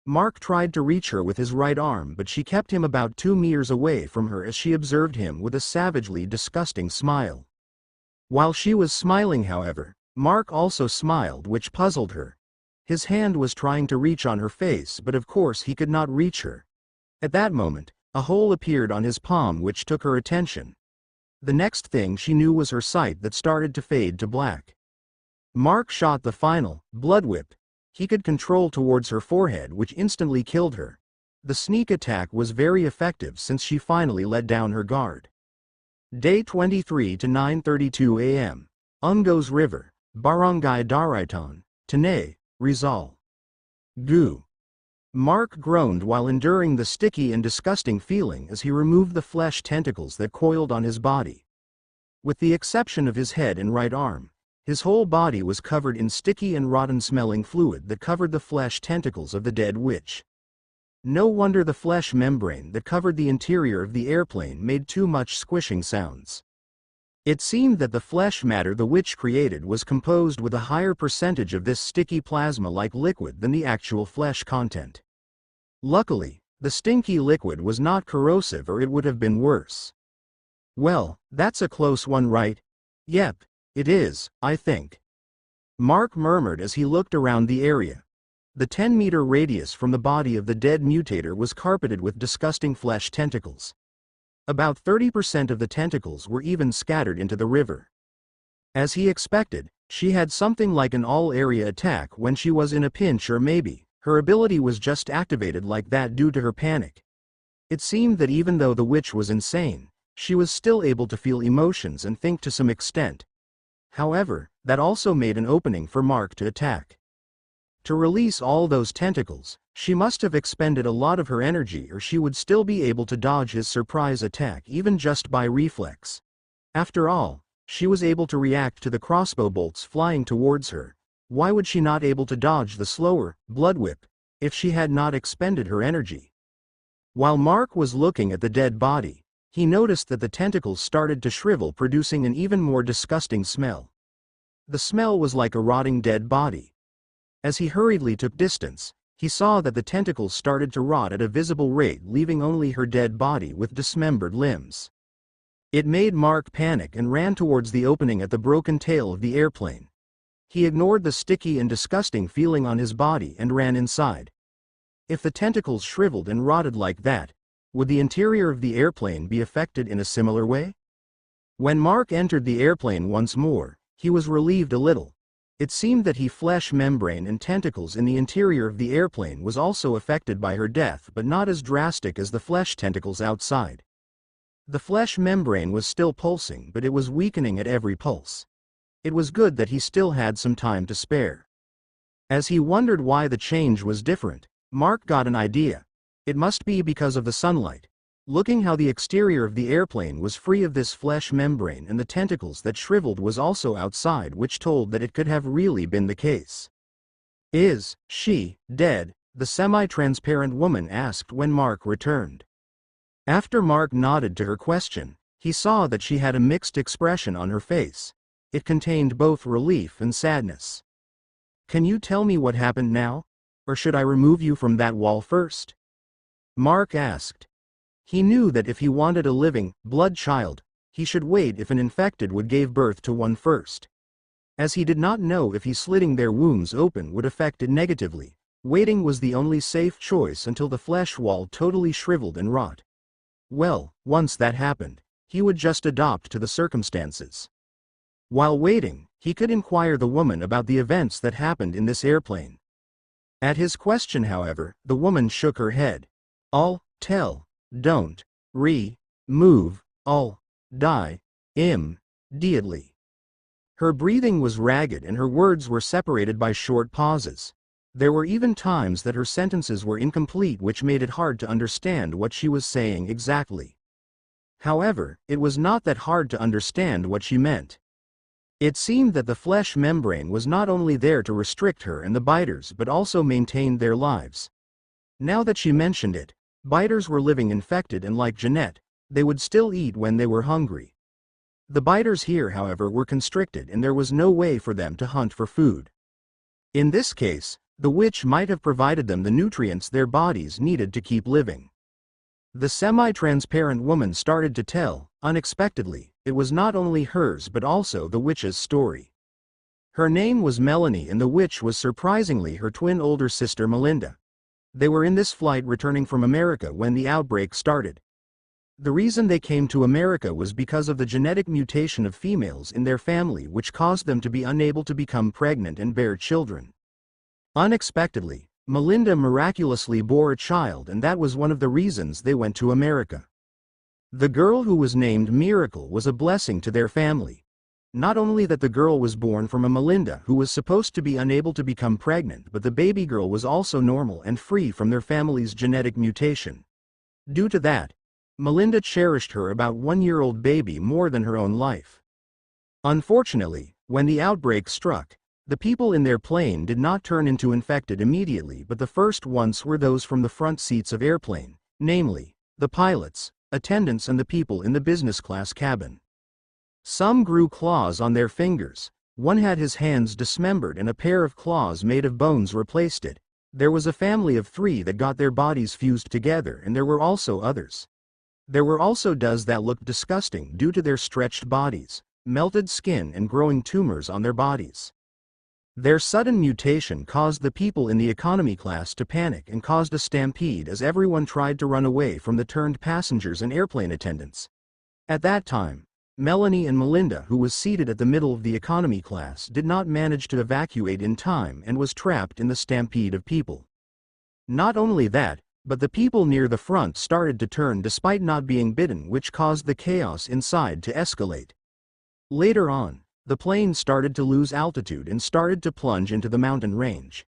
Mark tried to reach her with his right arm, but she kept him about 2 meters away from her as she observed him with a savagely disgusting smile. While she was smiling, however, Mark also smiled, which puzzled her. His hand was trying to reach on her face, but of course he could not reach her. At that moment, a hole appeared on his palm which took her attention. The next thing she knew was her sight that started to fade to black. Mark shot the final blood whip he could control towards her forehead, which instantly killed her. The sneak attack was very effective since she finally let down her guard. Day 23 to 9:32 a.m. Ungos River, Barangay Daraitan, Tanay, Rizal. Goo. Mark groaned while enduring the sticky and disgusting feeling as he removed the flesh tentacles that coiled on his body. With the exception of his head and right arm, his whole body was covered in sticky and rotten-smelling fluid that covered the flesh tentacles of the dead witch. No wonder the flesh membrane that covered the interior of the airplane made too much squishing sounds. It seemed that the flesh matter the witch created was composed with a higher percentage of this sticky plasma-like liquid than the actual flesh content. Luckily, the stinky liquid was not corrosive or it would have been worse. Well, that's a close one, right? Yep, it is, I think. Mark murmured as he looked around the area. The 10-meter radius from the body of the dead mutator was carpeted with disgusting flesh tentacles. About 30% of the tentacles were even scattered into the river. As he expected, she had something like an all-area attack when she was in a pinch, or maybe her ability was just activated like that due to her panic. It seemed that even though the witch was insane, she was still able to feel emotions and think to some extent. However, that also made an opening for Mark to attack. To release all those tentacles, she must have expended a lot of her energy, or she would still be able to dodge his surprise attack even just by reflex. After all, she was able to react to the crossbow bolts flying towards her. Why would she not able to dodge the slower blood whip if she had not expended her energy? While Mark was looking at the dead body, he noticed that the tentacles started to shrivel, producing an even more disgusting smell. The smell was like a rotting dead body. As he hurriedly took distance, he saw that the tentacles started to rot at a visible rate, leaving only her dead body with dismembered limbs. It made Mark panic and ran towards the opening at the broken tail of the airplane. He ignored the sticky and disgusting feeling on his body and ran inside. If the tentacles shriveled and rotted like that, would the interior of the airplane be affected in a similar way? When Mark entered the airplane once more, he was relieved a little. It seemed that the flesh membrane and tentacles in the interior of the airplane was also affected by her death, but not as drastic as the flesh tentacles outside. The flesh membrane was still pulsing, but it was weakening at every pulse. It was good that he still had some time to spare. As he wondered why the change was different, Mark got an idea. It must be because of the sunlight. Looking how the exterior of the airplane was free of this flesh membrane and the tentacles that shriveled was also outside, which told that it could have really been the case. "Is she dead?" the semi-transparent woman asked when Mark returned. After Mark nodded to her question, he saw that she had a mixed expression on her face. It contained both relief and sadness. "Can you tell me what happened now? Or should I remove you from that wall first?" Mark asked. He knew that if he wanted a living, blood child, he should wait if an infected would give birth to one first. As he did not know if he slitting their wounds open would affect it negatively, waiting was the only safe choice until the flesh wall totally shriveled and rot. Well, once that happened, he would just adapt to the circumstances. While waiting, he could inquire the woman about the events that happened in this airplane. At his question, however, the woman shook her head. "I'll tell. Don't move. I'll die immediately." Her breathing was ragged and her words were separated by short pauses. There were even times that her sentences were incomplete, which made it hard to understand what she was saying exactly. However, it was not that hard to understand what she meant. It seemed that the flesh membrane was not only there to restrict her and the biters but also maintained their lives. Now that she mentioned it, biters were living infected, and like Jeanette, they would still eat when they were hungry. The biters here, however, were constricted and there was no way for them to hunt for food. In this case, the witch might have provided them the nutrients their bodies needed to keep living. The semi-transparent woman started to tell, unexpectedly. It was not only hers but also the witch's story. Her name was Melanie and the witch was surprisingly her twin older sister Melinda. They were in this flight returning from America when the outbreak started. The reason they came to America was because of the genetic mutation of females in their family, which caused them to be unable to become pregnant and bear children. Unexpectedly, Melinda miraculously bore a child, and that was one of the reasons they went to America. The girl, who was named Miracle, was a blessing to their family. Not only that the girl was born from a Melinda who was supposed to be unable to become pregnant, but the baby girl was also normal and free from their family's genetic mutation. Due to that, Melinda cherished her about 1-year-old baby more than her own life. Unfortunately, when the outbreak struck, The people in their plane did not turn into infected immediately, but the first ones were those from the front seats of airplane, namely, the pilots, attendants and the people in the business class cabin. Some grew claws on their fingers. One had his hands dismembered and a pair of claws made of bones replaced it. There was a family of 3 that got their bodies fused together, and there were also others. There were also those that looked disgusting due to their stretched bodies, melted skin and growing tumors on their bodies. Their sudden mutation caused the people in the economy class to panic and caused a stampede as everyone tried to run away from the turned passengers and airplane attendants. At that time, Melanie and Melinda, who was seated at the middle of the economy class, did not manage to evacuate in time and was trapped in the stampede of people. Not only that, but the people near the front started to turn despite not being bitten, which caused the chaos inside to escalate. Later on, the plane started to lose altitude and started to plunge into the mountain range.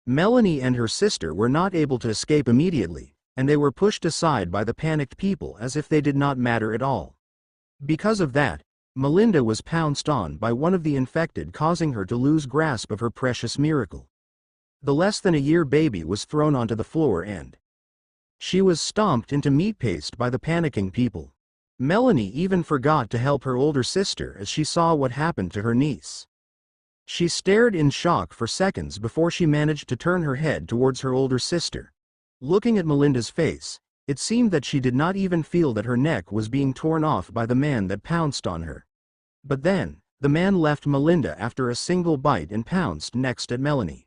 Melanie and her sister were not able to escape immediately, and they were pushed aside by the panicked people as if they did not matter at all. Because of that, Melinda was pounced on by one of the infected, causing her to lose grasp of her precious miracle. The less than a year baby was thrown onto the floor and she was stomped into meat paste by the panicking people. Melanie even forgot to help her older sister as she saw what happened to her niece. She stared in shock for seconds before she managed to turn her head towards her older sister. Looking at Melinda's face, it seemed that she did not even feel that her neck was being torn off by the man that pounced on her. But then, the man left Melinda after a single bite and pounced next at Melanie.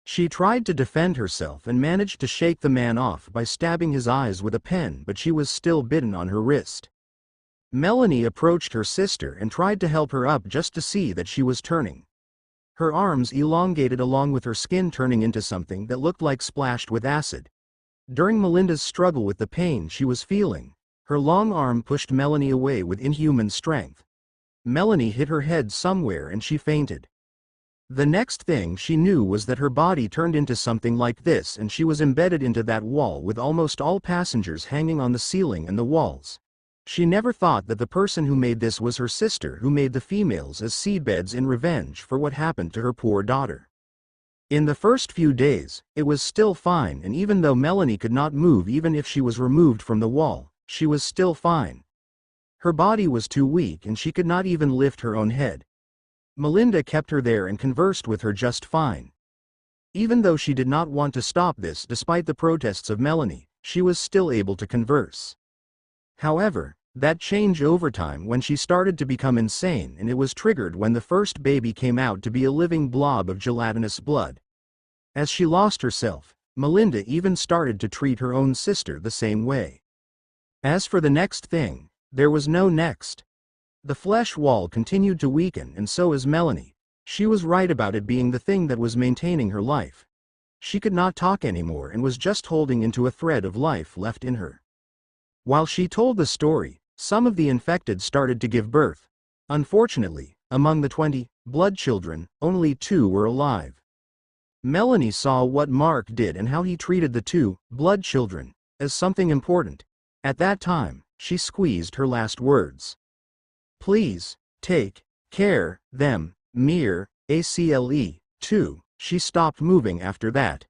She tried to defend herself and managed to shake the man off by stabbing his eyes with a pen, but she was still bitten on her wrist. Melanie approached her sister and tried to help her up just to see that she was turning. Her arms elongated along with her skin turning into something that looked like splashed with acid. During Melinda's struggle with the pain she was feeling, her long arm pushed Melanie away with inhuman strength. Melanie hit her head somewhere and she fainted. The next thing she knew was that her body turned into something like this, and she was embedded into that wall with almost all passengers hanging on the ceiling and the walls. She never thought that the person who made this was her sister, who made the females as seedbeds in revenge for what happened to her poor daughter. In the first few days, it was still fine, and even though Melanie could not move even if she was removed from the wall, she was still fine. Her body was too weak and she could not even lift her own head. Melinda kept her there and conversed with her just fine. Even though she did not want to stop this despite the protests of Melanie, she was still able to converse. However, that changed over time when she started to become insane, and it was triggered when the first baby came out to be a living blob of gelatinous blood. As she lost herself, Melinda even started to treat her own sister the same way. As for the next thing, there was no next. The flesh wall continued to weaken, and so as Melanie. She was right about it being the thing that was maintaining her life. She could not talk anymore and was just holding into a thread of life left in her. While she told the story, some of the infected started to give birth. Unfortunately, among the 20 blood children, only 2 were alive. Melanie saw what Mark did and how he treated the 2 blood children as something important. At that time, she squeezed her last words. Please, take care, them, mere, ACLE, too. She stopped moving after that.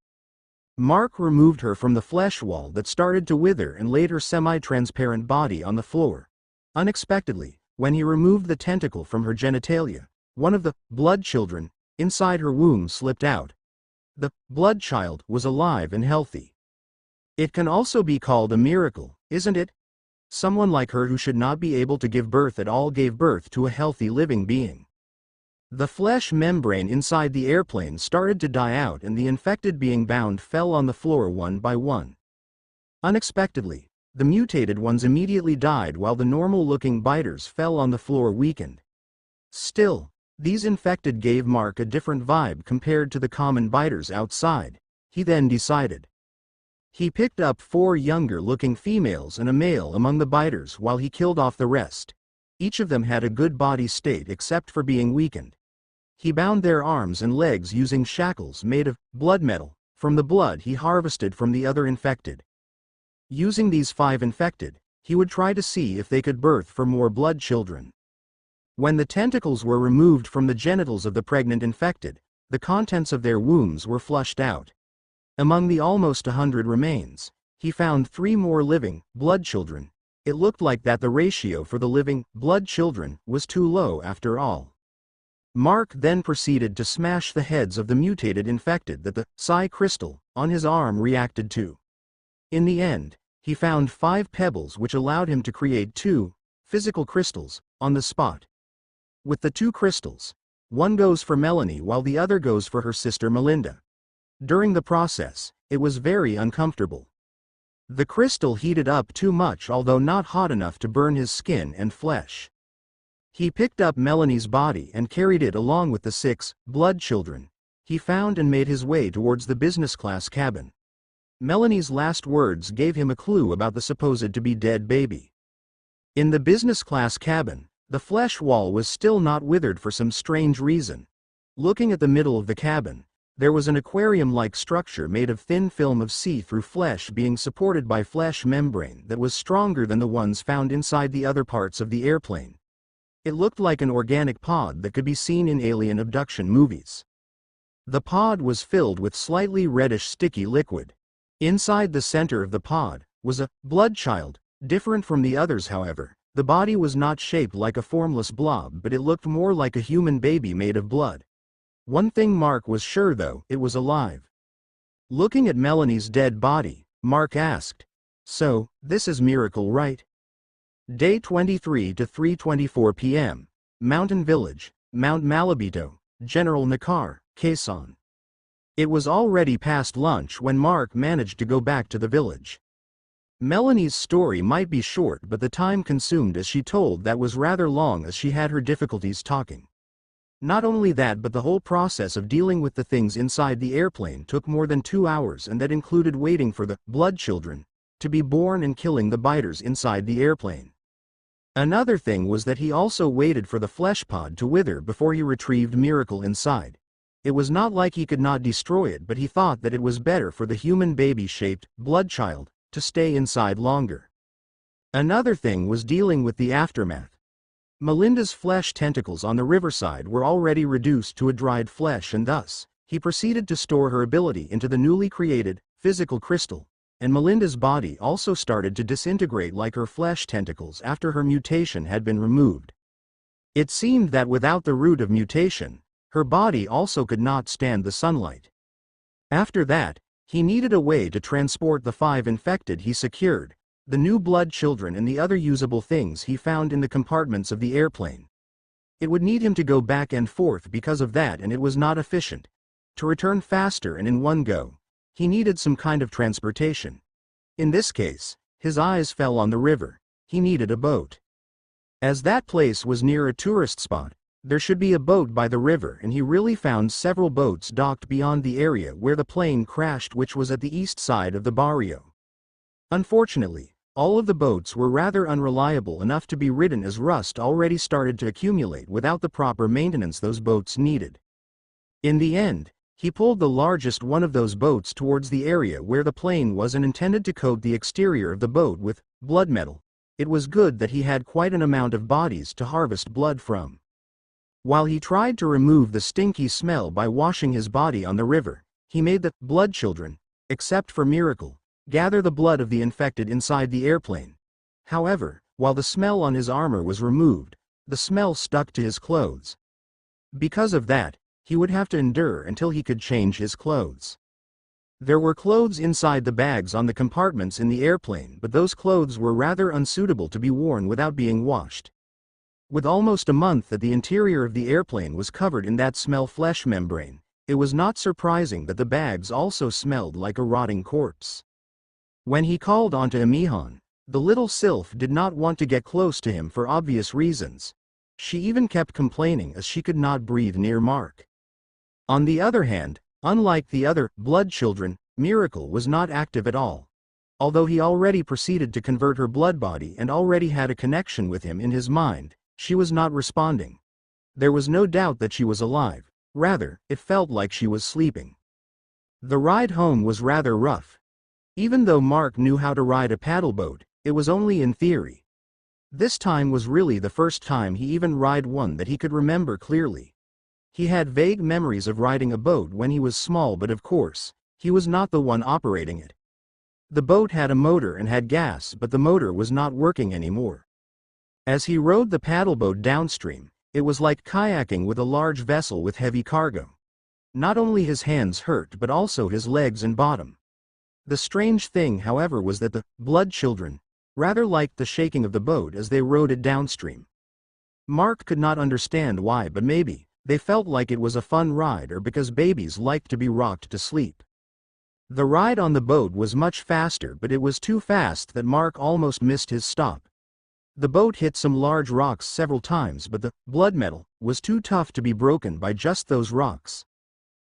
Mark removed her from the flesh wall that started to wither and laid her semi-transparent body on the floor. Unexpectedly, when he removed the tentacle from her genitalia, one of the blood children inside her womb slipped out. The blood child was alive and healthy. It can also be called a miracle, isn't it? Someone like her who should not be able to give birth at all gave birth to a healthy living being. The flesh membrane inside the airplane started to die out and the infected being bound fell on the floor one by one. Unexpectedly, the mutated ones immediately died while the normal-looking biters fell on the floor weakened. Still, these infected gave Mark a different vibe compared to the common biters outside. He then decided. He picked up 4 younger-looking females and a male among the biters while he killed off the rest. Each of them had a good body state except for being weakened. He bound their arms and legs using shackles made of blood metal, from the blood he harvested from the other infected. Using these 5 infected, he would try to see if they could birth for more blood children. When the tentacles were removed from the genitals of the pregnant infected, the contents of their wombs were flushed out. Among the almost 100 remains, he found 3 more living, blood children. It looked like that the ratio for the living, blood children, was too low after all. Mark then proceeded to smash the heads of the mutated infected that the psi crystal on his arm reacted to. In the end, he found 5 pebbles which allowed him to create 2 physical crystals on the spot. With the 2 crystals, one goes for Melanie while the other goes for her sister Melinda. During the process, it was very uncomfortable. The crystal heated up too much, although not hot enough to burn his skin and flesh. He picked up Melanie's body and carried it along with the 6 blood children he found and made his way towards the business class cabin. Melanie's last words gave him a clue about the supposed to be dead baby. In the business class cabin, the flesh wall was still not withered for some strange reason. Looking at the middle of the cabin, there was an aquarium-like structure made of thin film of see-through flesh being supported by flesh membrane that was stronger than the ones found inside the other parts of the airplane. It looked like an organic pod that could be seen in alien abduction movies. The pod was filled with slightly reddish sticky liquid. Inside the center of the pod was a blood child. Different from the others, however, the body was not shaped like a formless blob, but it looked more like a human baby made of blood. One thing Mark was sure, though, it was alive. Looking at Melanie's dead body, Mark asked, "So, this is Miracle, right?" Day 23 to 3:24 p.m. Mountain Village, Mount Malabito, General Nakar, Quezon. It was already past lunch when Mark managed to go back to the village. Melanie's story might be short, but the time consumed as she told that was rather long, as she had her difficulties talking. Not only that, but the whole process of dealing with the things inside the airplane took more than 2 hours, and that included waiting for the blood children to be born and killing the biters inside the airplane. Another thing was that he also waited for the flesh pod to wither before he retrieved Miracle inside. It was not like he could not destroy it, but he thought that it was better for the human baby-shaped blood child to stay inside longer. Another thing was dealing with the aftermath. Melinda's flesh tentacles on the riverside were already reduced to a dried flesh, and thus, he proceeded to store her ability into the newly created physical crystal, and Melinda's body also started to disintegrate like her flesh tentacles after her mutation had been removed. It seemed that without the root of mutation, her body also could not stand the sunlight. After that, he needed a way to transport the 5 infected he secured, the new blood children and the other usable things he found in the compartments of the airplane. It would need him to go back and forth because of that, and it was not efficient. To return faster and in one go, he needed some kind of transportation. In this case, his eyes fell on the river. He needed a boat. As that place was near a tourist spot, there should be a boat by the river, and he really found several boats docked beyond the area where the plane crashed, which was at the east side of the barrio. Unfortunately, all of the boats were rather unreliable enough to be ridden, as rust already started to accumulate without the proper maintenance those boats needed. In the end, he pulled the largest one of those boats towards the area where the plane was and intended to coat the exterior of the boat with blood metal. It was good that he had quite an amount of bodies to harvest blood from. While he tried to remove the stinky smell by washing his body on the river, he made the blood children, except for Miracle, gather the blood of the infected inside the airplane. However, while the smell on his armor was removed, the smell stuck to his clothes. Because of that, he would have to endure until he could change his clothes. There were clothes inside the bags on the compartments in the airplane, but those clothes were rather unsuitable to be worn without being washed. With almost a month that the interior of the airplane was covered in that smell flesh membrane, it was not surprising that the bags also smelled like a rotting corpse. When he called onto Amihan, the little sylph did not want to get close to him for obvious reasons. She even kept complaining as she could not breathe near Mark. On the other hand, unlike the other blood children, Miracle was not active at all. Although he already proceeded to convert her blood body and already had a connection with him in his mind, she was not responding. There was no doubt that she was alive. Rather, it felt like she was sleeping. The ride home was rather rough. Even though Mark knew how to ride a paddle boat, it was only in theory. This time was really the first time he even ride one that he could remember clearly. He had vague memories of riding a boat when he was small, but of course, he was not the one operating it. The boat had a motor and had gas, but the motor was not working anymore. As he rowed the paddleboat downstream, it was like kayaking with a large vessel with heavy cargo. Not only his hands hurt but also his legs and bottom. The strange thing, however, was that the blood children rather liked the shaking of the boat as they rowed it downstream. Mark could not understand why, but maybe they felt like it was a fun ride, or because babies liked to be rocked to sleep. The ride on the boat was much faster, but it was too fast that Mark almost missed his stop. The boat hit some large rocks several times, but the blood metal was too tough to be broken by just those rocks.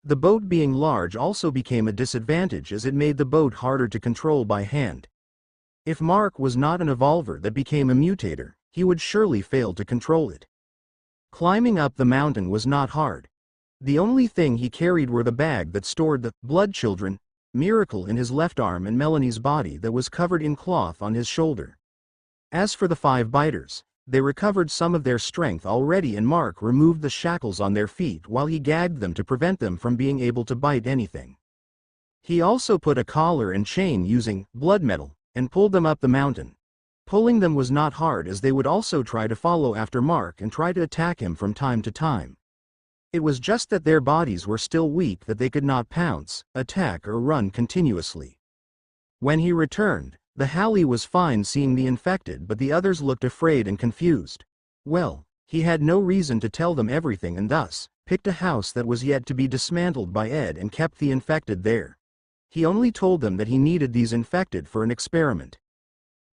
The boat being large also became a disadvantage, as it made the boat harder to control by hand. If Mark was not an evolver that became a mutator, he would surely fail to control it. Climbing up the mountain was not hard. The only thing he carried were the bag that stored the blood children, Miracle in his left arm, and Melanie's body that was covered in cloth on his shoulder. As for the 5 biters, they recovered some of their strength already, and Mark removed the shackles on their feet while he gagged them to prevent them from being able to bite anything. He also put a collar and chain using blood metal and pulled them up the mountain. Pulling them was not hard, as they would also try to follow after Mark and try to attack him from time to time. It was just that their bodies were still weak, that they could not pounce, attack, or run continuously. When he returned, the Hallie was fine seeing the infected, but the others looked afraid and confused. Well, he had no reason to tell them everything, and thus picked a house that was yet to be dismantled by Ed and kept the infected there. He only told them that he needed these infected for an experiment.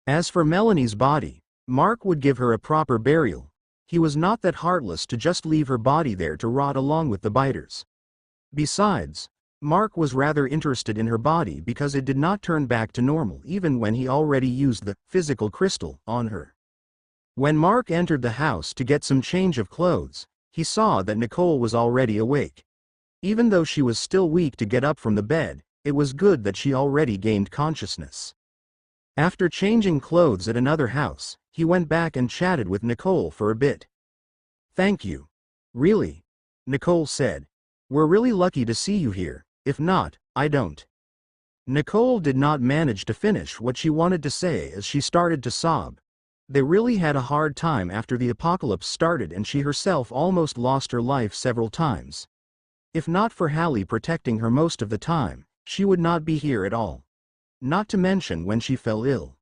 As for Melanie's body, Mark would give her a proper burial. He was not that heartless to just leave her body there to rot along with the biters. Besides, Mark was rather interested in her body because it did not turn back to normal even when he already used the physical crystal on her. When Mark entered the house to get some change of clothes, he saw that Nicole was already awake. Even though she was still weak to get up from the bed, it was good that she already gained consciousness. After changing clothes at another house, he went back and chatted with Nicole for a bit. "Thank you. Really," Nicole said. "We're really lucky to see you here. If not, I don't." Nicole did not manage to finish what she wanted to say as she started to sob. They really had a hard time after the apocalypse started, and she herself almost lost her life several times. If not for Hallie protecting her most of the time, she would not be here at all. Not to mention when she fell ill.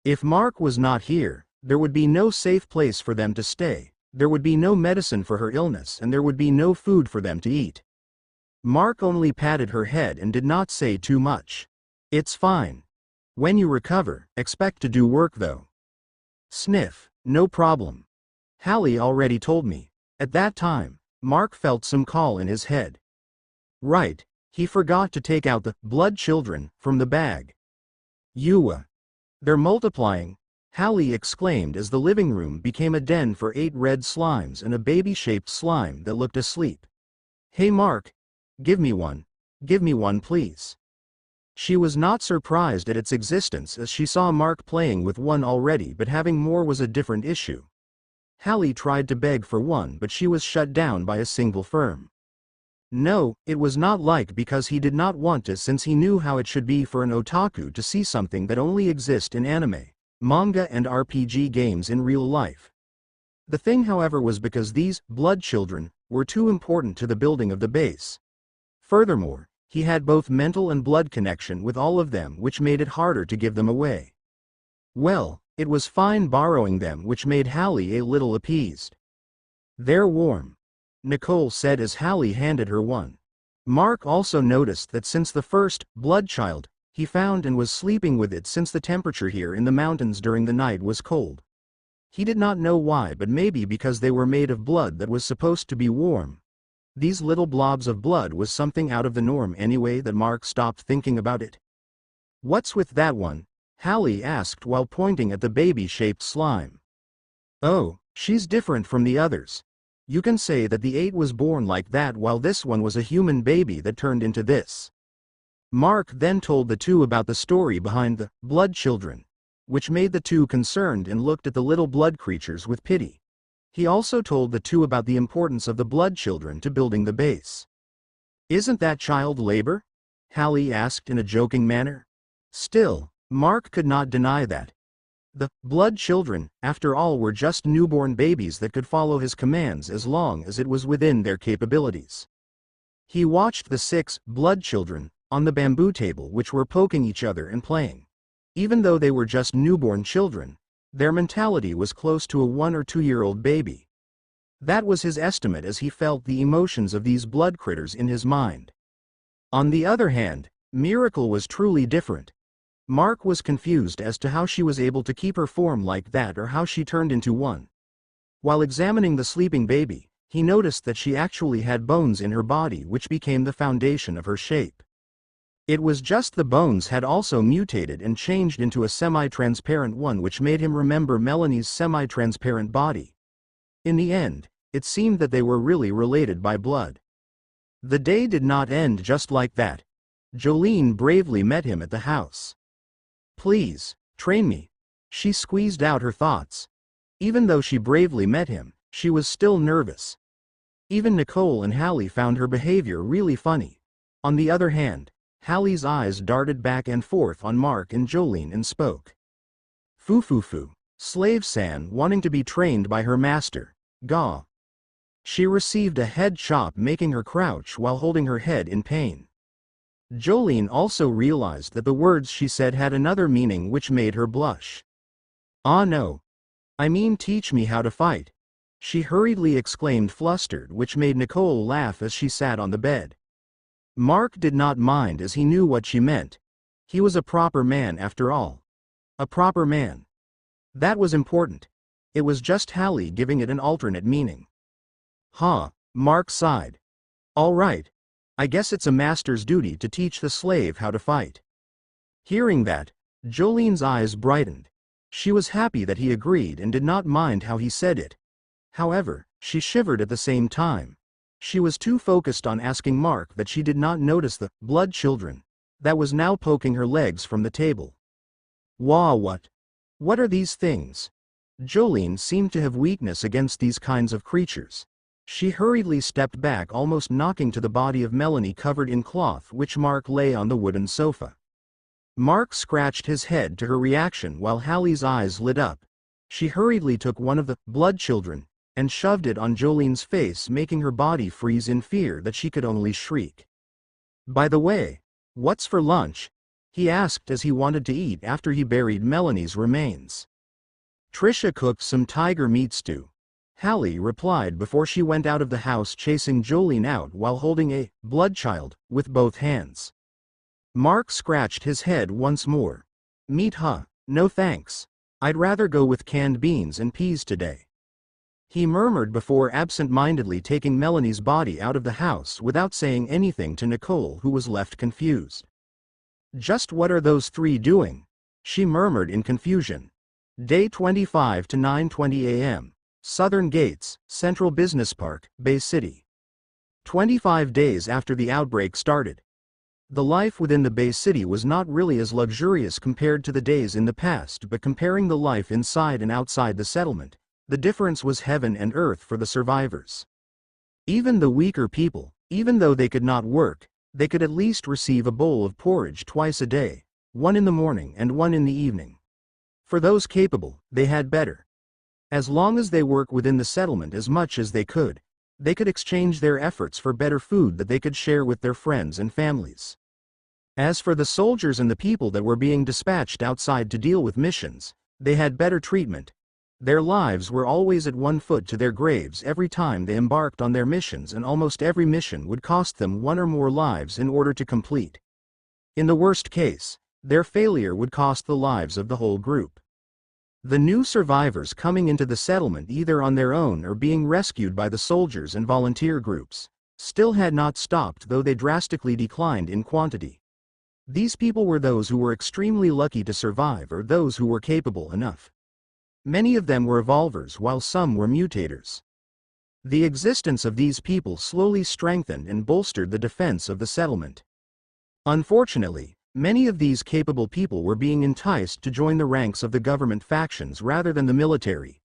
If Mark was not here, there would be no safe place for them to stay, there would be no medicine for her illness, and there would be no food for them to eat. Mark only patted her head and did not say too much. "It's fine. When you recover, expect to do work though." Sniff, "No problem. Hallie already told me." At that time, Mark felt some call in his head. Right, he forgot to take out the blood children from the bag. They're multiplying," Hallie exclaimed as the living room became a den for 8 red slimes and a baby-shaped slime that looked asleep. "Hey Mark, give me one please." She was not surprised at its existence as she saw Mark playing with one already, but having more was a different issue. Hallie tried to beg for one, but she was shut down by a single firm. No, it was not like because he did not want to, since he knew how it should be for an otaku to see something that only exists in anime, manga and RPG games in real life. The thing, however, was because these blood children were too important to the building of the base. Furthermore, he had both mental and blood connection with all of them, which made it harder to give them away. Well, it was fine borrowing them, which made Hallie a little appeased. "They're warm," Nicole said as Hallie handed her one. Mark also noticed that since the first blood child he found and was sleeping with it, since the temperature here in the mountains during the night was cold. He did not know why, but maybe because they were made of blood that was supposed to be warm. These little blobs of blood was something out of the norm anyway that Mark stopped thinking about it. "What's with that one?" Hallie asked while pointing at the baby-shaped slime. "Oh, she's different from the others. You can say that the 8 was born like that, while this one was a human baby that turned into this." Mark then told the 2 about the story behind the blood children. which made the two concerned and looked at the little blood creatures with pity. He also told the two about the importance of the blood children to building the base. "Isn't that child labor?" Hallie asked in a joking manner. Still, Mark could not deny that. The blood children, after all, were just newborn babies that could follow his commands as long as it was within their capabilities. He watched the 6 blood children on the bamboo table, which were poking each other and playing. Even though they were just newborn children, their mentality was close to a 1 or 2-year-old baby. That was his estimate as he felt the emotions of these blood critters in his mind. On the other hand, Miracle was truly different. Mark was confused as to how she was able to keep her form like that or how she turned into one. While examining the sleeping baby, he noticed that she actually had bones in her body which became the foundation of her shape. It was just the bones had also mutated and changed into a semi-transparent one, which made him remember Melanie's semi-transparent body. In the end, it seemed that they were really related by blood. The day did not end just like that. Jolene bravely met him at the house. "Please, train me." She squeezed out her thoughts. Even though she bravely met him, she was still nervous. Even Nicole and Hallie found her behavior really funny. On the other hand, Hallie's eyes darted back and forth on Mark and Jolene and spoke. "Foo, slave-san wanting to be trained by her master. Gaw." She received a head chop, making her crouch while holding her head in pain. Jolene also realized that the words she said had another meaning which made her blush. "Ah no. I mean teach me how to fight," she hurriedly exclaimed, flustered, which made Nicole laugh as she sat on the bed. Mark did not mind as he knew what she meant. He was a proper man after all. A proper man. That was important. It was just Hallie giving it an alternate meaning. "Huh," Mark sighed. "All right. I guess it's a master's duty to teach the slave how to fight." Hearing that, Jolene's eyes brightened. She was happy that he agreed and did not mind how he said it. However, she shivered at the same time. She was too focused on asking Mark that she did not notice the blood children that was now poking her legs from the table. "Wah, what? What are these things?" Jolene seemed to have weakness against these kinds of creatures. She hurriedly stepped back, almost knocking to the body of Melanie covered in cloth, which Mark lay on the wooden sofa. Mark scratched his head to her reaction while Hallie's eyes lit up. She hurriedly took one of the blood children and shoved it on Jolene's face, making her body freeze in fear that she could only shriek. "By the way, what's for lunch?" he asked as he wanted to eat after he buried Melanie's remains. "Trisha cooked some tiger meat stew," Hallie replied before she went out of the house, chasing Jolene out while holding a blood child with both hands. Mark scratched his head once more. "Meat, huh? No thanks. I'd rather go with canned beans and peas today," he murmured before absent-mindedly taking Melanie's body out of the house without saying anything to Nicole, who was left confused. "Just what are those 3 doing?" she murmured in confusion. Day 25 to 9:20 a.m. Southern Gates, Central Business Park, Bay City. 25 days after the outbreak started. The life within the Bay City was not really as luxurious compared to the days in the past, but comparing the life inside and outside the settlement, the difference was heaven and earth for the survivors. Even the weaker people, even though they could not work, they could at least receive a bowl of porridge twice a day, one in the morning and one in the evening. For those capable, they had better. As long as they work within the settlement as much as they could exchange their efforts for better food that they could share with their friends and families. As for the soldiers and the people that were being dispatched outside to deal with missions, they had better treatment. Their lives were always at 1 foot to their graves every time they embarked on their missions, and almost every mission would cost them 1 or more lives in order to complete. In the worst case, their failure would cost the lives of the whole group. The new survivors coming into the settlement, either on their own or being rescued by the soldiers and volunteer groups, still had not stopped, though they drastically declined in quantity. These people were those who were extremely lucky to survive, or those who were capable enough. Many of them were evolvers, while some were mutators. The existence of these people slowly strengthened and bolstered the defense of the settlement. Unfortunately, Many of these capable people were being enticed to join the ranks of the government factions rather than the military.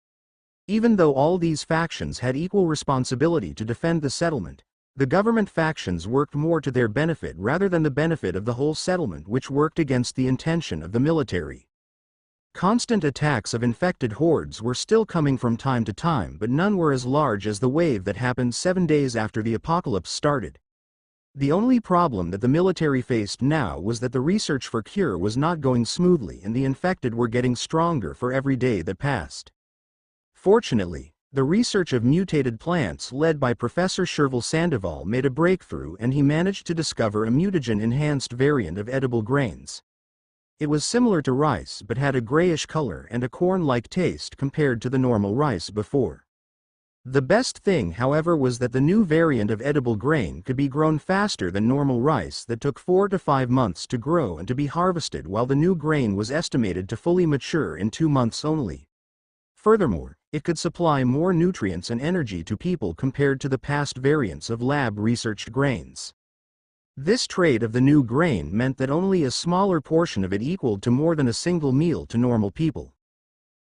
Even though all these factions had equal responsibility to defend the settlement, the government factions worked more to their benefit rather than the benefit of the whole settlement, which worked against the intention of the military. Constant attacks of infected hordes were still coming from time to time, but none were as large as the wave that happened 7 days after the apocalypse started. The only problem that the military faced now was that the research for cure was not going smoothly and the infected were getting stronger for every day that passed. Fortunately, the research of mutated plants led by Professor Shervil Sandoval made a breakthrough, and he managed to discover a mutagen-enhanced variant of edible grains. It was similar to rice but had a grayish color and a corn-like taste compared to the normal rice before. The best thing, however, was that the new variant of edible grain could be grown faster than normal rice that took 4 to 5 months to grow and to be harvested, while the new grain was estimated to fully mature in 2 months only. Furthermore, it could supply more nutrients and energy to people compared to the past variants of lab-researched grains. This trait of the new grain meant that only a smaller portion of it equaled to more than a single meal to normal people.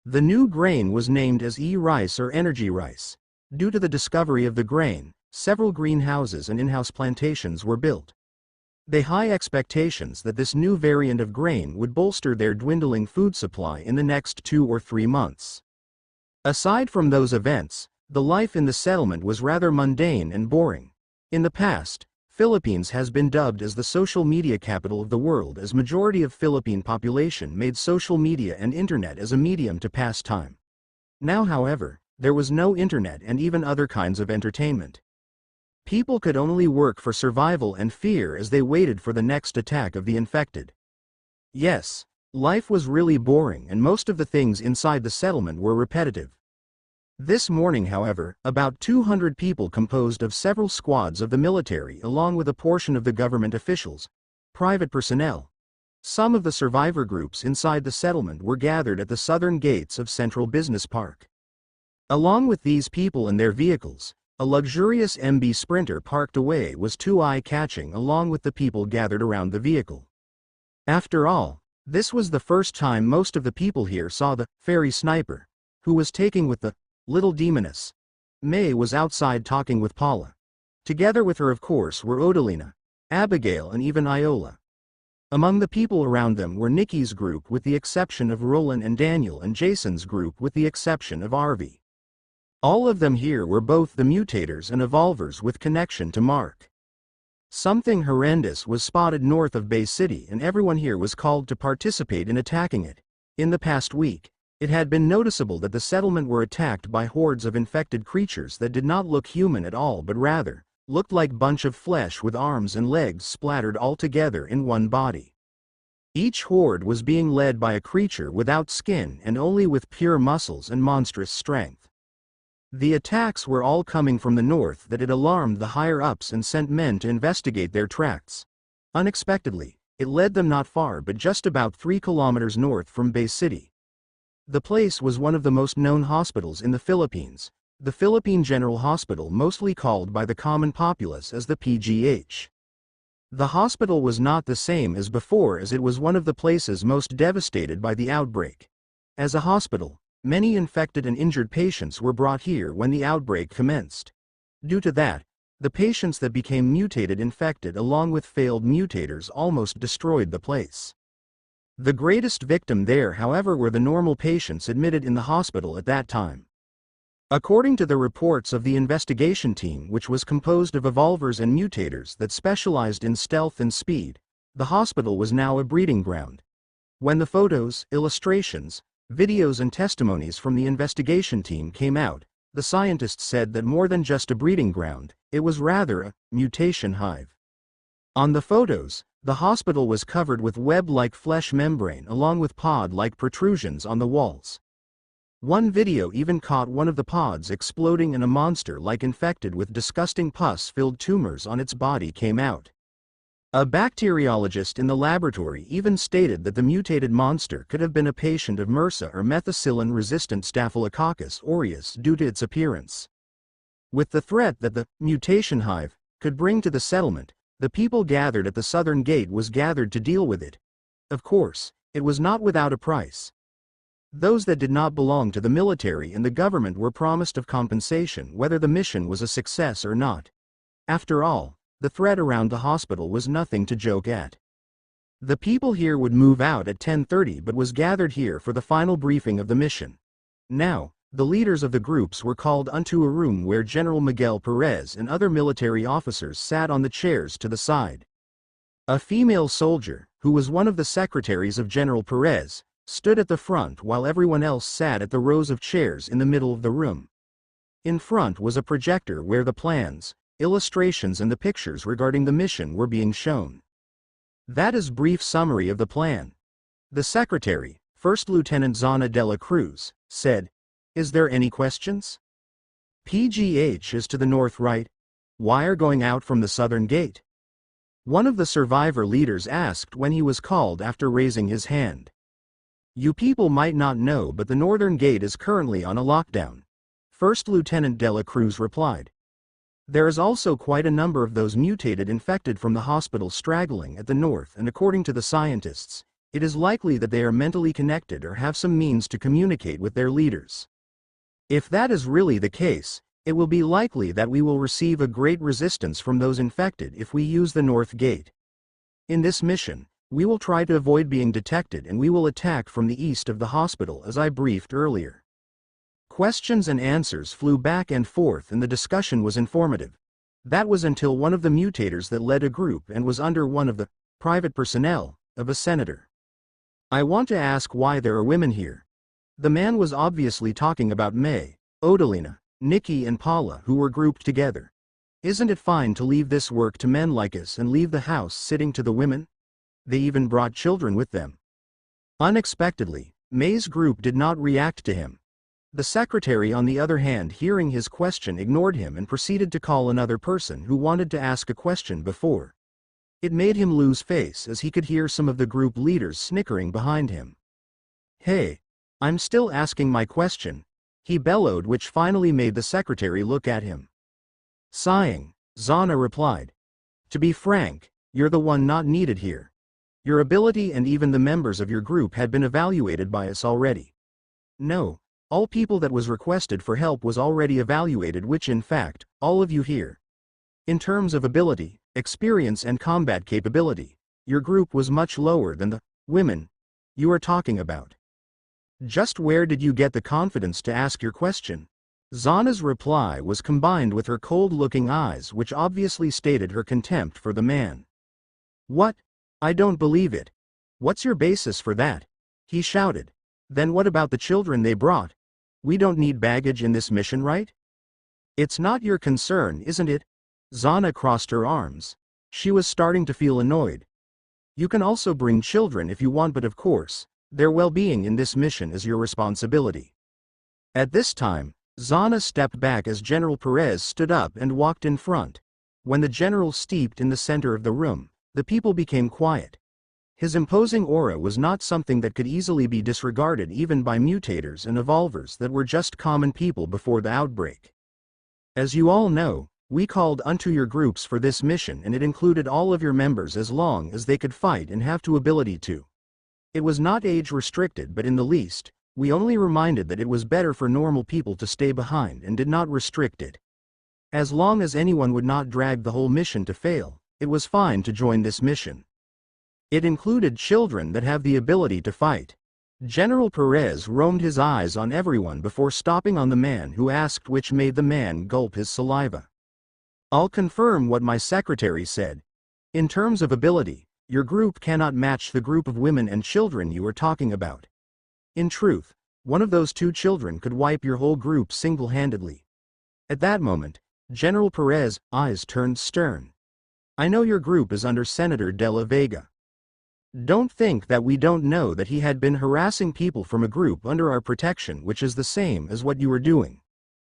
The new grain was named as E-rice or energy rice. Due to the discovery of the grain, several greenhouses and in-house plantations were built. They had high expectations that this new variant of grain would bolster their dwindling food supply in the next 2 or 3 months. Aside from those events, the life in the settlement was rather mundane and boring. In the past, Philippines has been dubbed as the social media capital of the world, as majority of Philippine population made social media and internet as a medium to pass time. Now, however, there was no internet and even other kinds of entertainment. People could only work for survival and fear as they waited for the next attack of the infected. Yes, life was really boring and most of the things inside the settlement were repetitive. This morning, however, about 200 people composed of several squads of the military along with a portion of the government officials, private personnel, some of the survivor groups inside the settlement were gathered at the southern gates of Central Business Park. Along with these people and their vehicles, a luxurious MB Sprinter parked away was too eye-catching along with the people gathered around the vehicle. After all, this was the first time most of the people here saw the fairy sniper, who was taking with the little demoness. May was outside talking with Paula. Together with her, of course, were Odalina, Abigail, and even Iola. Among the people around them were Nikki's group with the exception of Roland, and Daniel and Jason's group with the exception of Arvi. All of them here were both the mutators and evolvers with connection to Mark. Something horrendous was spotted north of Bay City and everyone here was called to participate in attacking it. In the past week, it had been noticeable that the settlement were attacked by hordes of infected creatures that did not look human at all but rather looked like bunch of flesh with arms and legs splattered all together in one body. Each horde was being led by a creature without skin and only with pure muscles and monstrous strength. The attacks were all coming from the north that it alarmed the higher-ups and sent men to investigate their tracks. Unexpectedly, it led them not far but just about 3 kilometers north from Bay City. The place was one of the most known hospitals in the Philippines, the Philippine General Hospital, mostly called by the common populace as the PGH. The hospital was not the same as before as it was one of the places most devastated by the outbreak. As a hospital, many infected and injured patients were brought here when the outbreak commenced. Due to that, the patients that became mutated infected along with failed mutators almost destroyed the place. The greatest victim there, however, were the normal patients admitted in the hospital at that time. According to the reports of the investigation team, which was composed of evolvers and mutators that specialized in stealth and speed, the hospital was now a breeding ground. When the photos, illustrations, videos and testimonies from the investigation team came out, the scientists said that more than just a breeding ground, it was rather a mutation hive. On the photos, the hospital was covered with web-like flesh membrane along with pod-like protrusions on the walls. One video even caught one of the pods exploding and a monster-like infected with disgusting pus-filled tumors on its body came out. A bacteriologist in the laboratory even stated that the mutated monster could have been a patient of MRSA or methicillin-resistant Staphylococcus aureus due to its appearance. With the threat that the mutation hive could bring to the settlement, The people gathered at the southern gate was gathered to deal with it. Of course, it was not without a price. Those that did not belong to the military and the government were promised of compensation whether the mission was a success or not. After all, the threat around the hospital was nothing to joke at. The people here would move out at 10:30 but was gathered here for the final briefing of the mission. Now, the leaders of the groups were called unto a room where General Miguel Perez and other military officers sat on the chairs to the side. A female soldier, who was one of the secretaries of General Perez, stood at the front while everyone else sat at the rows of chairs in the middle of the room. In front was a projector where the plans, illustrations and the pictures regarding the mission were being shown. That is brief summary of the plan. The secretary, First Lieutenant Zana de la Cruz, said, "Is there any questions? PGH is to the north, right? Wire going out from the southern gate?" One of the survivor leaders asked when he was called after raising his hand. "You people might not know but the northern gate is currently on a lockdown," First Lieutenant de la Cruz replied. "There is also quite a number of those mutated infected from the hospital straggling at the north and according to the scientists, it is likely that they are mentally connected or have some means to communicate with their leaders. If that is really the case, it will be likely that we will receive a great resistance from those infected if we use the north gate. In this mission, we will try to avoid being detected and we will attack from the east of the hospital as I briefed earlier." Questions and answers flew back and forth and the discussion was informative. That was until one of the mutators that led a group and was under one of the private personnel of a senator. "I want to ask why there are women here." The man was obviously talking about May, Odalina, Nikki and Paula who were grouped together. "Isn't it fine to leave this work to men like us and leave the house sitting to the women? They even brought children with them." Unexpectedly, May's group did not react to him. The secretary on the other hand hearing his question ignored him and proceeded to call another person who wanted to ask a question before. It made him lose face as he could hear some of the group leaders snickering behind him. "Hey, I'm still asking my question," he bellowed, which finally made the secretary look at him. Sighing, Zana replied, "To be frank, you're the one not needed here. Your ability and even the members of your group had been evaluated by us already." "No, all people that was requested for help was already evaluated, which in fact, all of you here. In terms of ability, experience and combat capability, your group was much lower than the women you are talking about. Just where did you get the confidence to ask your question?" Zana's reply was combined with her cold-looking eyes, which obviously stated her contempt for the man. "What? I don't believe it. What's your basis for that?" he shouted. "Then what about the children they brought? We don't need baggage in this mission, right? It's not your concern, isn't it?" Zana crossed her arms. She was starting to feel annoyed. "You can also bring children if you want, but of course, their well-being in this mission is your responsibility." At this time, Zana stepped back as General Perez stood up and walked in front. When the general stepped in the center of the room, the people became quiet. His imposing aura was not something that could easily be disregarded even by mutators and evolvers that were just common people before the outbreak. "As you all know, we called unto your groups for this mission and it included all of your members as long as they could fight and have the ability to. It was not age restricted, but in the least, we only reminded that it was better for normal people to stay behind and did not restrict it. As long as anyone would not drag the whole mission to fail, it was fine to join this mission. It included children that have the ability to fight." General Perez roamed his eyes on everyone before stopping on the man who asked, which made the man gulp his saliva. "I'll confirm what my secretary said. In terms of ability, your group cannot match the group of women and children you are talking about. In truth, one of those two children could wipe your whole group single-handedly." At that moment, General Perez's eyes turned stern. "I know your group is under Senator de la Vega. Don't think that we don't know that he had been harassing people from a group under our protection, which is the same as what you are doing.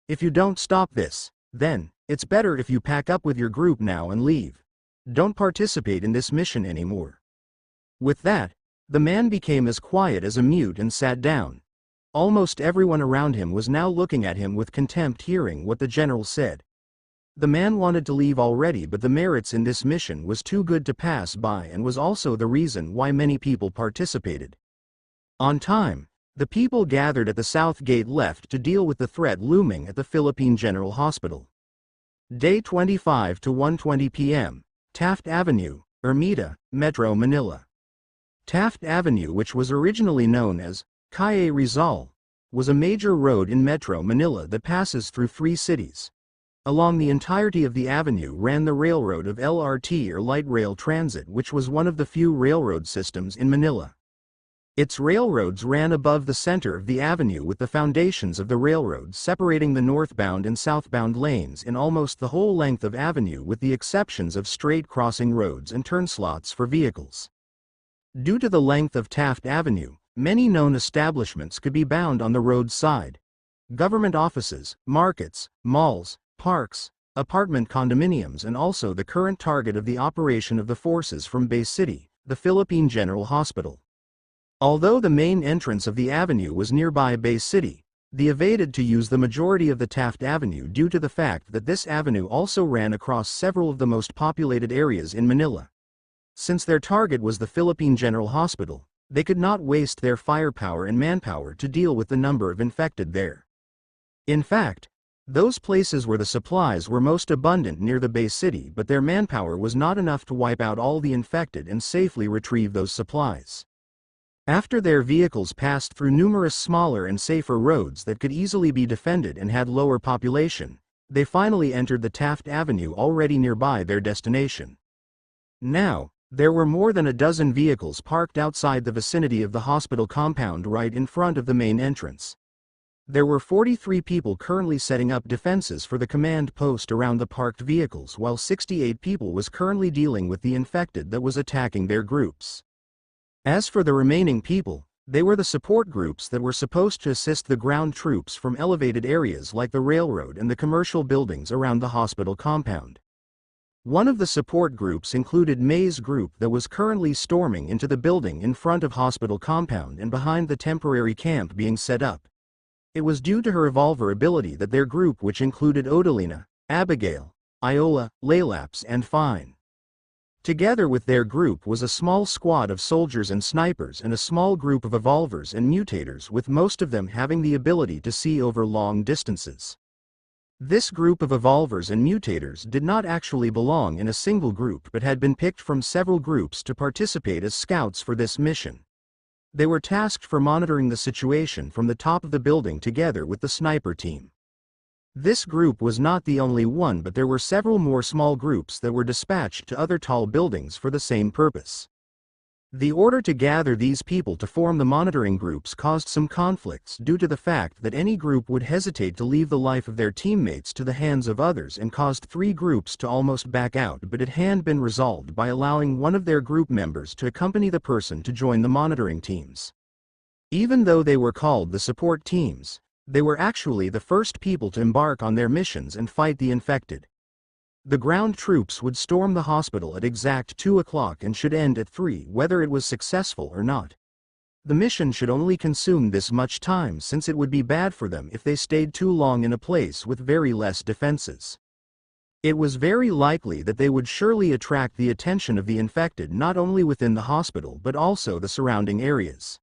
If you don't stop this, then, it's better if you pack up with your group now and leave. Don't participate in this mission anymore." With that, the man became as quiet as a mute and sat down. Almost everyone around him was now looking at him with contempt hearing what the general said. The man wanted to leave already, but the merits in this mission was too good to pass by and was also the reason why many people participated. On time, the people gathered at the south gate left to deal with the threat looming at the Philippine General Hospital. Day 25 to 1:20 p.m., Taft Avenue, Ermita, Metro Manila. Taft Avenue, which was originally known as Calle Rizal, was a major road in Metro Manila that passes through 3 cities. Along the entirety of the avenue ran the railroad of LRT or light rail transit, which was one of the few railroad systems in Manila. Its railroads ran above the center of the avenue, with the foundations of the railroad separating the northbound and southbound lanes in almost the whole length of avenue, with the exceptions of straight crossing roads and turnslots for vehicles. Due to the length of Taft Avenue, many known establishments could be found on the road side. Government offices, markets, malls, parks, apartment condominiums, and also the current target of the operation of the forces from Bay City, the Philippine General Hospital. Although the main entrance of the avenue was nearby Bay City, they evaded to use the majority of the Taft Avenue due to the fact that this avenue also ran across several of the most populated areas in Manila. Since their target was the Philippine General Hospital, they could not waste their firepower and manpower to deal with the number of infected there. In fact, those places where the supplies were most abundant near the Bay City, but their manpower was not enough to wipe out all the infected and safely retrieve those supplies. After their vehicles passed through numerous smaller and safer roads that could easily be defended and had lower population, they finally entered the Taft Avenue already nearby their destination. Now, there were more than a dozen vehicles parked outside the vicinity of the hospital compound right in front of the main entrance. There were 43 people currently setting up defenses for the command post around the parked vehicles, while 68 people was currently dealing with the infected that was attacking their groups. As for the remaining people, they were the support groups that were supposed to assist the ground troops from elevated areas like the railroad and the commercial buildings around the hospital compound. One of the support groups included May's group that was currently storming into the building in front of hospital compound and behind the temporary camp being set up. It was due to her revolver ability that their group, which included Odalina, Abigail, Iola, Laylaps, and Fine, together with their group, was a small squad of soldiers and snipers and a small group of evolvers and mutators, with most of them having the ability to see over long distances. This group of evolvers and mutators did not actually belong in a single group but had been picked from several groups to participate as scouts for this mission. They were tasked for monitoring the situation from the top of the building together with the sniper team. This group was not the only one, but there were several more small groups that were dispatched to other tall buildings for the same purpose. The order to gather these people to form the monitoring groups caused some conflicts due to the fact that any group would hesitate to leave the life of their teammates to the hands of others, and caused 3 groups to almost back out, but it had been resolved by allowing one of their group members to accompany the person to join the monitoring teams. Even though they were called the support teams, they were actually the first people to embark on their missions and fight the infected. The ground troops would storm the hospital at exact 2 o'clock and should end at 3, whether it was successful or not. The mission should only consume this much time, since it would be bad for them if they stayed too long in a place with very less defenses. It was very likely that they would surely attract the attention of the infected not only within the hospital but also the surrounding areas.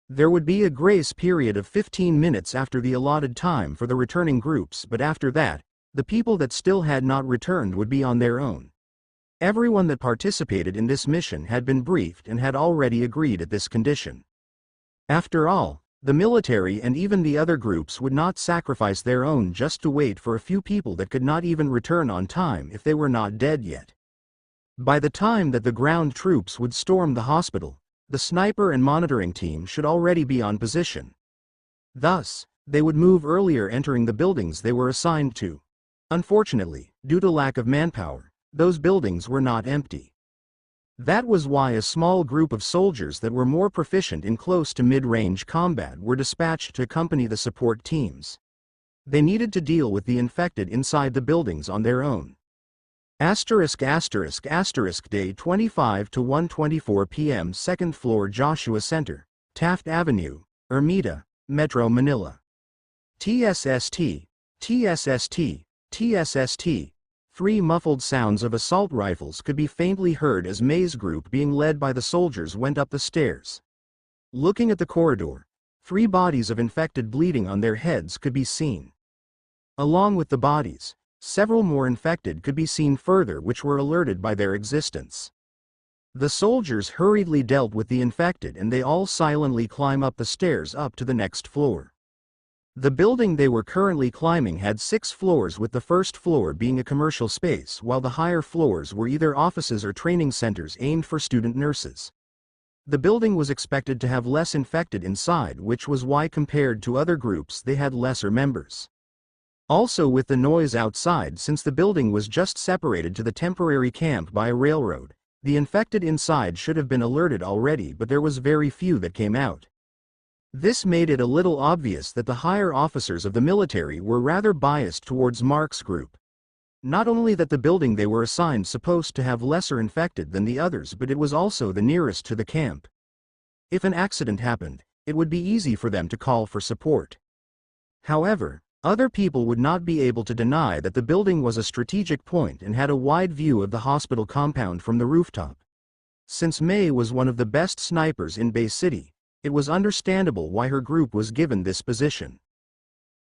There would be a grace period of 15 minutes after the allotted time for the returning groups, but after that, the people that still had not returned would be on their own. Everyone that participated in this mission had been briefed and had already agreed at this condition. After all, the military and even the other groups would not sacrifice their own just to wait for a few people that could not even return on time if they were not dead yet. By the time that the ground troops would storm the hospital, the sniper and monitoring team should already be on position. Thus, they would move earlier, entering the buildings they were assigned to. Unfortunately, due to lack of manpower, those buildings were not empty. That was why a small group of soldiers that were more proficient in close to mid-range combat were dispatched to accompany the support teams. They needed to deal with the infected inside the buildings on their own. Day 25 to 1:24 p.m. 2nd floor Joshua Center, Taft Avenue, Ermita, Metro Manila. TSST, TSST. 3 muffled sounds of assault rifles could be faintly heard as May's group, being led by the soldiers, went up the stairs. Looking at the corridor, 3 bodies of infected bleeding on their heads could be seen. Along with the bodies, several more infected could be seen further, which were alerted by their existence. The soldiers hurriedly dealt with the infected, and they all silently climb up the stairs up to the next floor. The building they were currently climbing had 6 floors, with the first floor being a commercial space, while the higher floors were either offices or training centers aimed for student nurses. The building was expected to have less infected inside, which was why, compared to other groups, they had lesser members. Also, with the noise outside, since the building was just separated to the temporary camp by a railroad, the infected inside should have been alerted already, but there was very few that came out. This made it a little obvious that the higher officers of the military were rather biased towards Mark's group. Not only that the building they were assigned supposed to have lesser infected than the others, but it was also the nearest to the camp. If an accident happened, it would be easy for them to call for support. However, other people would not be able to deny that the building was a strategic point and had a wide view of the hospital compound from the rooftop. Since May was one of the best snipers in Bay City, it was understandable why her group was given this position.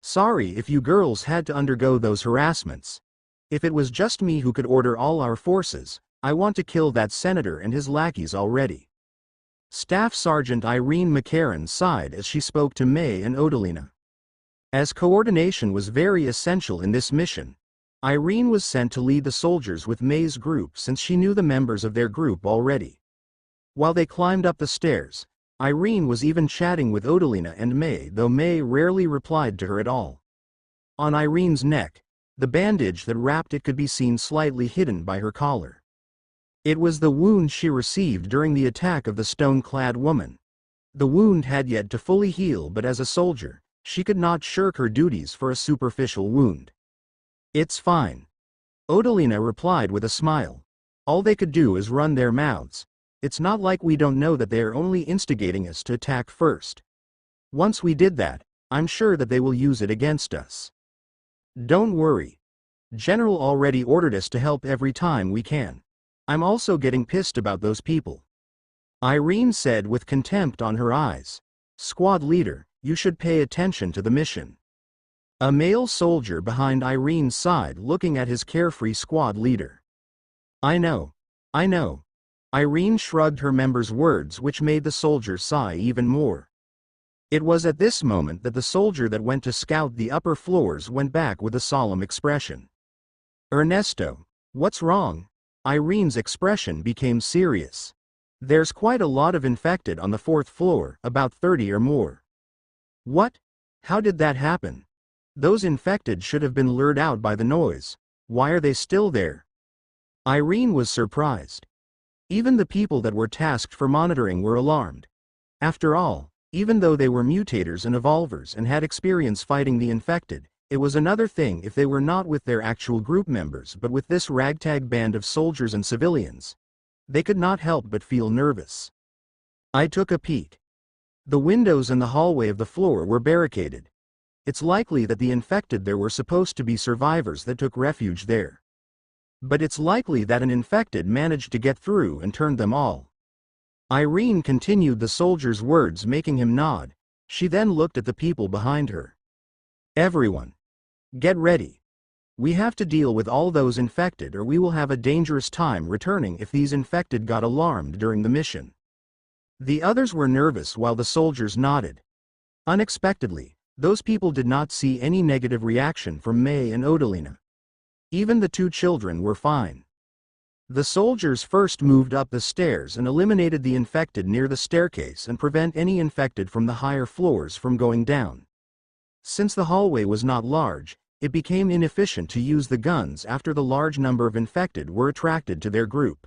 Sorry if you girls had to undergo those harassments. If it was just me who could order all our forces, I want to kill that senator and his lackeys already. Staff Sergeant Irene McCarran sighed as she spoke to May and Odalina. As coordination was very essential in this mission, Irene was sent to lead the soldiers with May's group, since she knew the members of their group already. While they climbed up the stairs, Irene was even chatting with Odalina and May, though May rarely replied to her at all. On Irene's neck, the bandage that wrapped it could be seen slightly hidden by her collar. It was the wound she received during the attack of the stone-clad woman. The wound had yet to fully heal, but as a soldier, she could not shirk her duties for a superficial wound. "It's fine," Odalina replied with a smile. "All they could do is run their mouths. It's not like we don't know that they are only instigating us to attack first. Once we did that, I'm sure that they will use it against us. Don't worry. General already ordered us to help every time we can. I'm also getting pissed about those people," Irene said with contempt on her eyes. "Squad leader, you should pay attention to the mission." A male soldier behind Irene's side looking at his carefree squad leader. I know. Irene shrugged her member's words, which made the soldier sigh even more. It was at this moment that the soldier that went to scout the upper floors went back with a solemn expression. "Ernesto, what's wrong?" Irene's expression became serious. "There's quite a lot of infected on the 4th floor, about 30 or more." "What? How did that happen? Those infected should have been lured out by the noise. Why are they still there?" Irene was surprised. Even the people that were tasked for monitoring were alarmed. After all, even though they were mutators and evolvers and had experience fighting the infected, it was another thing if they were not with their actual group members but with this ragtag band of soldiers and civilians. They could not help but feel nervous. I took a peek. The windows and the hallway of the floor were barricaded. It's likely that the infected there were supposed to be survivors that took refuge there. But it's likely that an infected managed to get through and turned them all. Irene continued the soldier's words, making him nod. She then looked at the people behind her. "Everyone, get ready. We have to deal with all those infected, or we will have a dangerous time returning if these infected got alarmed during the mission." The others were nervous while the soldiers nodded. Unexpectedly, those people did not see any negative reaction from May and Odalina. Even the 2 children were fine. The soldiers first moved up the stairs and eliminated the infected near the staircase and prevent any infected from the higher floors from going down. Since the hallway was not large, it became inefficient to use the guns after the large number of infected were attracted to their group.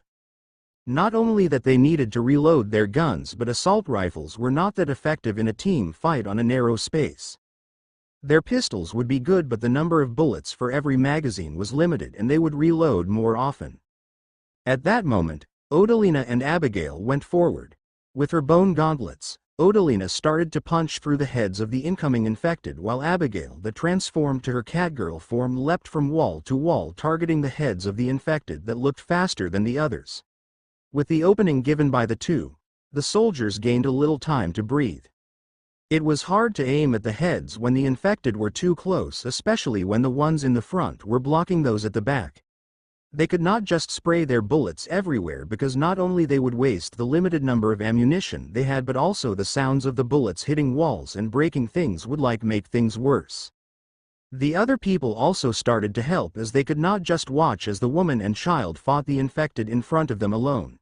Not only that they needed to reload their guns, but assault rifles were not that effective in a team fight on a narrow space. Their pistols would be good, but the number of bullets for every magazine was limited and they would reload more often. At that moment, Odalina and Abigail went forward. With her bone gauntlets, Odalina started to punch through the heads of the incoming infected while Abigail, that transformed to her catgirl form, leapt from wall to wall targeting the heads of the infected that looked faster than the others. With the opening given by the two, the soldiers gained a little time to breathe. It was hard to aim at the heads when the infected were too close, especially when the ones in the front were blocking those at the back. They could not just spray their bullets everywhere because not only they would waste the limited number of ammunition they had, but also the sounds of the bullets hitting walls and breaking things would make things worse. The other people also started to help, as they could not just watch as the woman and child fought the infected in front of them alone.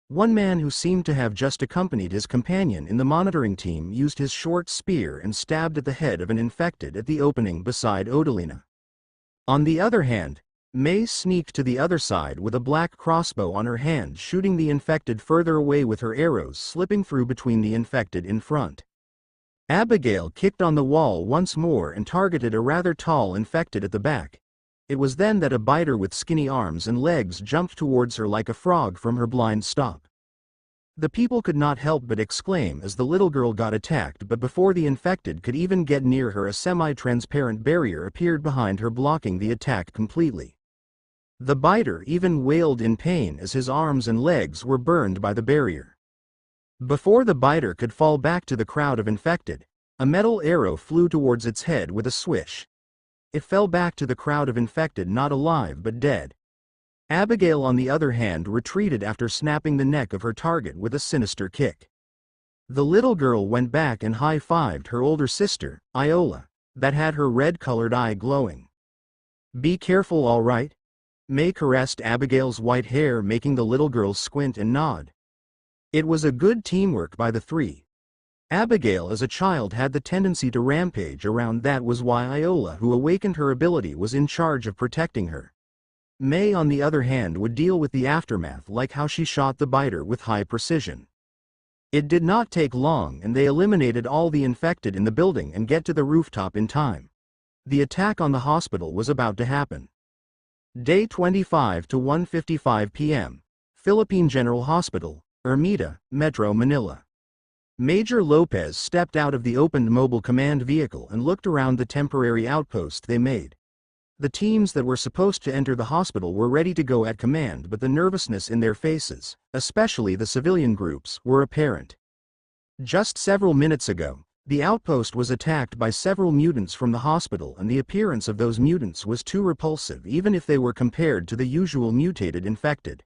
One man who seemed to have just accompanied his companion in the monitoring team used his short spear and stabbed at the head of an infected at the opening beside Odalina. On the other hand, May sneaked to the other side with a black crossbow on her hand, shooting the infected further away with her arrows slipping through between the infected in front. Abigail kicked on the wall once more and targeted a rather tall infected at the back. It was then that a biter with skinny arms and legs jumped towards her like a frog from her blind stop. The people could not help but exclaim as the little girl got attacked, but before the infected could even get near her, a semi-transparent barrier appeared behind her, blocking the attack completely. The biter even wailed in pain as his arms and legs were burned by the barrier. Before the biter could fall back to the crowd of infected, a metal arrow flew towards its head with a swish. It fell back to the crowd of infected, not alive but dead. Abigail, on the other hand, retreated after snapping the neck of her target with a sinister kick. The little girl went back and high-fived her older sister, Iola, that had her red-colored eye glowing. "Be careful, all right?" May caressed Abigail's white hair, making the little girl squint and nod. It was a good teamwork by the three. Abigail as a child had the tendency to rampage around. That was why Iola, who awakened her ability, was in charge of protecting her. May, on the other hand, would deal with the aftermath, like how she shot the biter with high precision. It did not take long and they eliminated all the infected in the building and get to the rooftop in time. The attack on the hospital was about to happen. Day 25 to 1:55 p.m. Philippine General Hospital, Ermita, Metro Manila. Major Lopez stepped out of the opened mobile command vehicle and looked around the temporary outpost they made. The teams that were supposed to enter the hospital were ready to go at command, but the nervousness in their faces, especially the civilian groups, were apparent. Just several minutes ago, the outpost was attacked by several mutants from the hospital, and the appearance of those mutants was too repulsive even if they were compared to the usual mutated infected.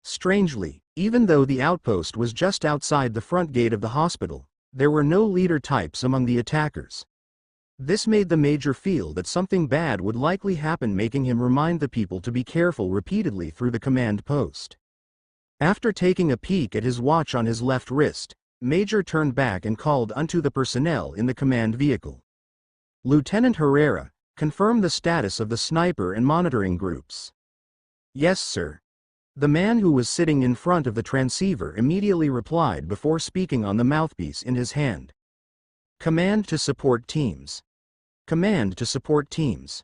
Strangely, even though the outpost was just outside the front gate of the hospital, there were no leader types among the attackers. This made the major feel that something bad would likely happen, making him remind the people to be careful repeatedly through the command post. After taking a peek at his watch on his left wrist, Major turned back and called unto the personnel in the command vehicle. "Lieutenant Herrera, confirm the status of the sniper and monitoring groups." "Yes, sir." The man who was sitting in front of the transceiver immediately replied before speaking on the mouthpiece in his hand. "Command to support teams. Command to support teams.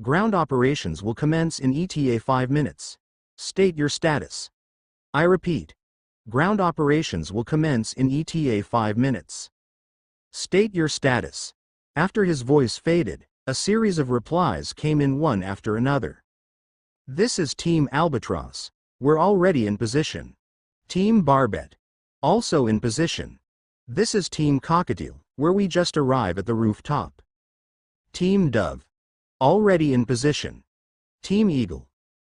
Ground operations will commence in ETA 5 minutes. State your status." "I repeat. Ground operations will commence in ETA 5 minutes. State your status." After his voice faded, a series of replies came in one after another. "This is Team Albatross. We're already in position." "Team Barbet. Also in position." "This is Team Cockatiel, where we just arrived at the rooftop." "Team Dove. Already in position." "Team Eagle.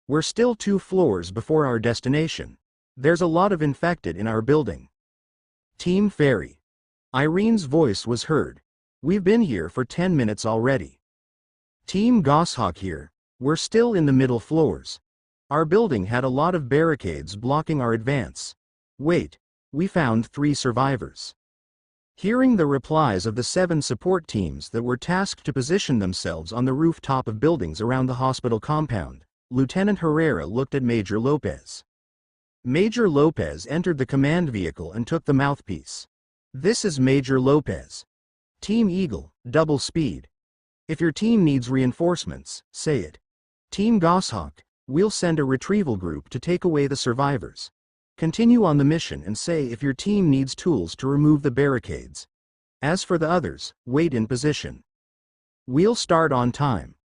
We're still 2 floors before our destination. There's a lot of infected in our building." "Team Fairy." Irene's voice was heard. "We've been here for 10 minutes already." "Team Goshawk here. We're still in the middle floors. Our building had a lot of barricades blocking our advance. Wait, we found 3 survivors." Hearing the replies of the 7 support teams that were tasked to position themselves on the rooftop of buildings around the hospital compound, Lieutenant Herrera looked at Major Lopez. Major Lopez entered the command vehicle and took the mouthpiece. "This is Major Lopez. Team Eagle, double speed. If your team needs reinforcements, say it. Team Goshawk, we'll send a retrieval group to take away the survivors. Continue on the mission and say if your team needs tools to remove the barricades. As for the others, wait in position. We'll start on time.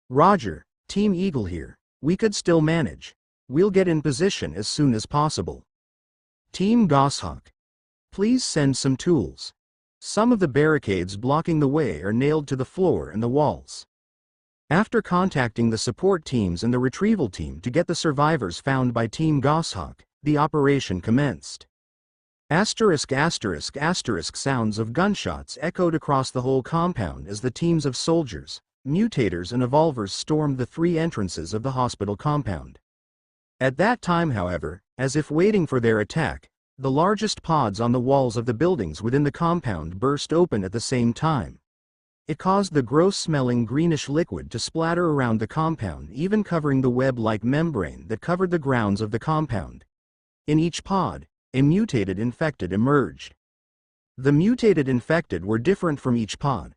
Roger, Team Eagle here. We could still manage. We'll get in position as soon as possible. Team Goshawk. Please send some tools. Some of the barricades blocking the way are nailed to the floor and the walls. After contacting the support teams and the retrieval team to get the survivors found by Team Goshawk, the operation commenced. Asterisk asterisk asterisk sounds of gunshots echoed across the whole compound as the teams of soldiers, mutators and evolvers stormed the 3 entrances of the hospital compound. At that time, however, as if waiting for their attack, the largest pods on the walls of the buildings within the compound burst open at the same time. It caused the gross-smelling greenish liquid to splatter around the compound, even covering the web-like membrane that covered the grounds of the compound. In each pod, a mutated infected emerged. The mutated infected were different from each pod.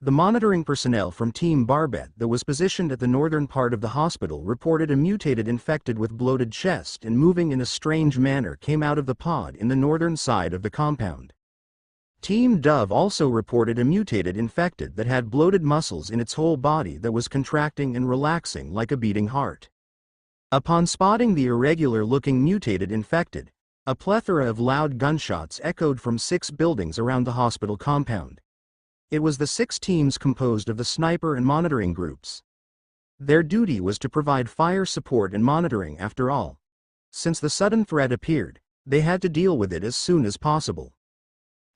The monitoring personnel from Team Barbet that was positioned at the northern part of the hospital reported a mutated infected with bloated chest and moving in a strange manner came out of the pod in the northern side of the compound. Team Dove also reported a mutated infected that had bloated muscles in its whole body that was contracting and relaxing like a beating heart. Upon spotting the irregular-looking mutated infected, a plethora of loud gunshots echoed from 6 buildings around the hospital compound. It was the 6 teams composed of the sniper and monitoring groups. Their duty was to provide fire support and monitoring after all. Since the sudden threat appeared, they had to deal with it as soon as possible.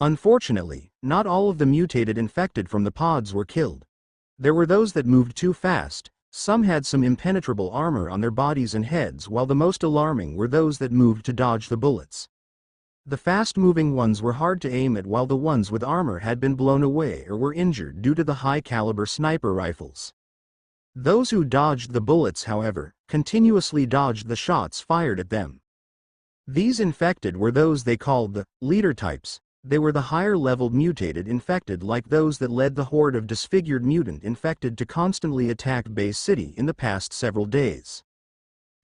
Unfortunately, not all of the mutated infected from the pods were killed. There were those that moved too fast, some had some impenetrable armor on their bodies and heads, while the most alarming were those that moved to dodge the bullets. The fast-moving ones were hard to aim at, while the ones with armor had been blown away or were injured due to the high-caliber sniper rifles. Those who dodged the bullets, however, continuously dodged the shots fired at them. These infected were those they called the leader types. They were the higher-leveled mutated infected, like those that led the horde of disfigured mutant infected to constantly attack Bay City in the past several days.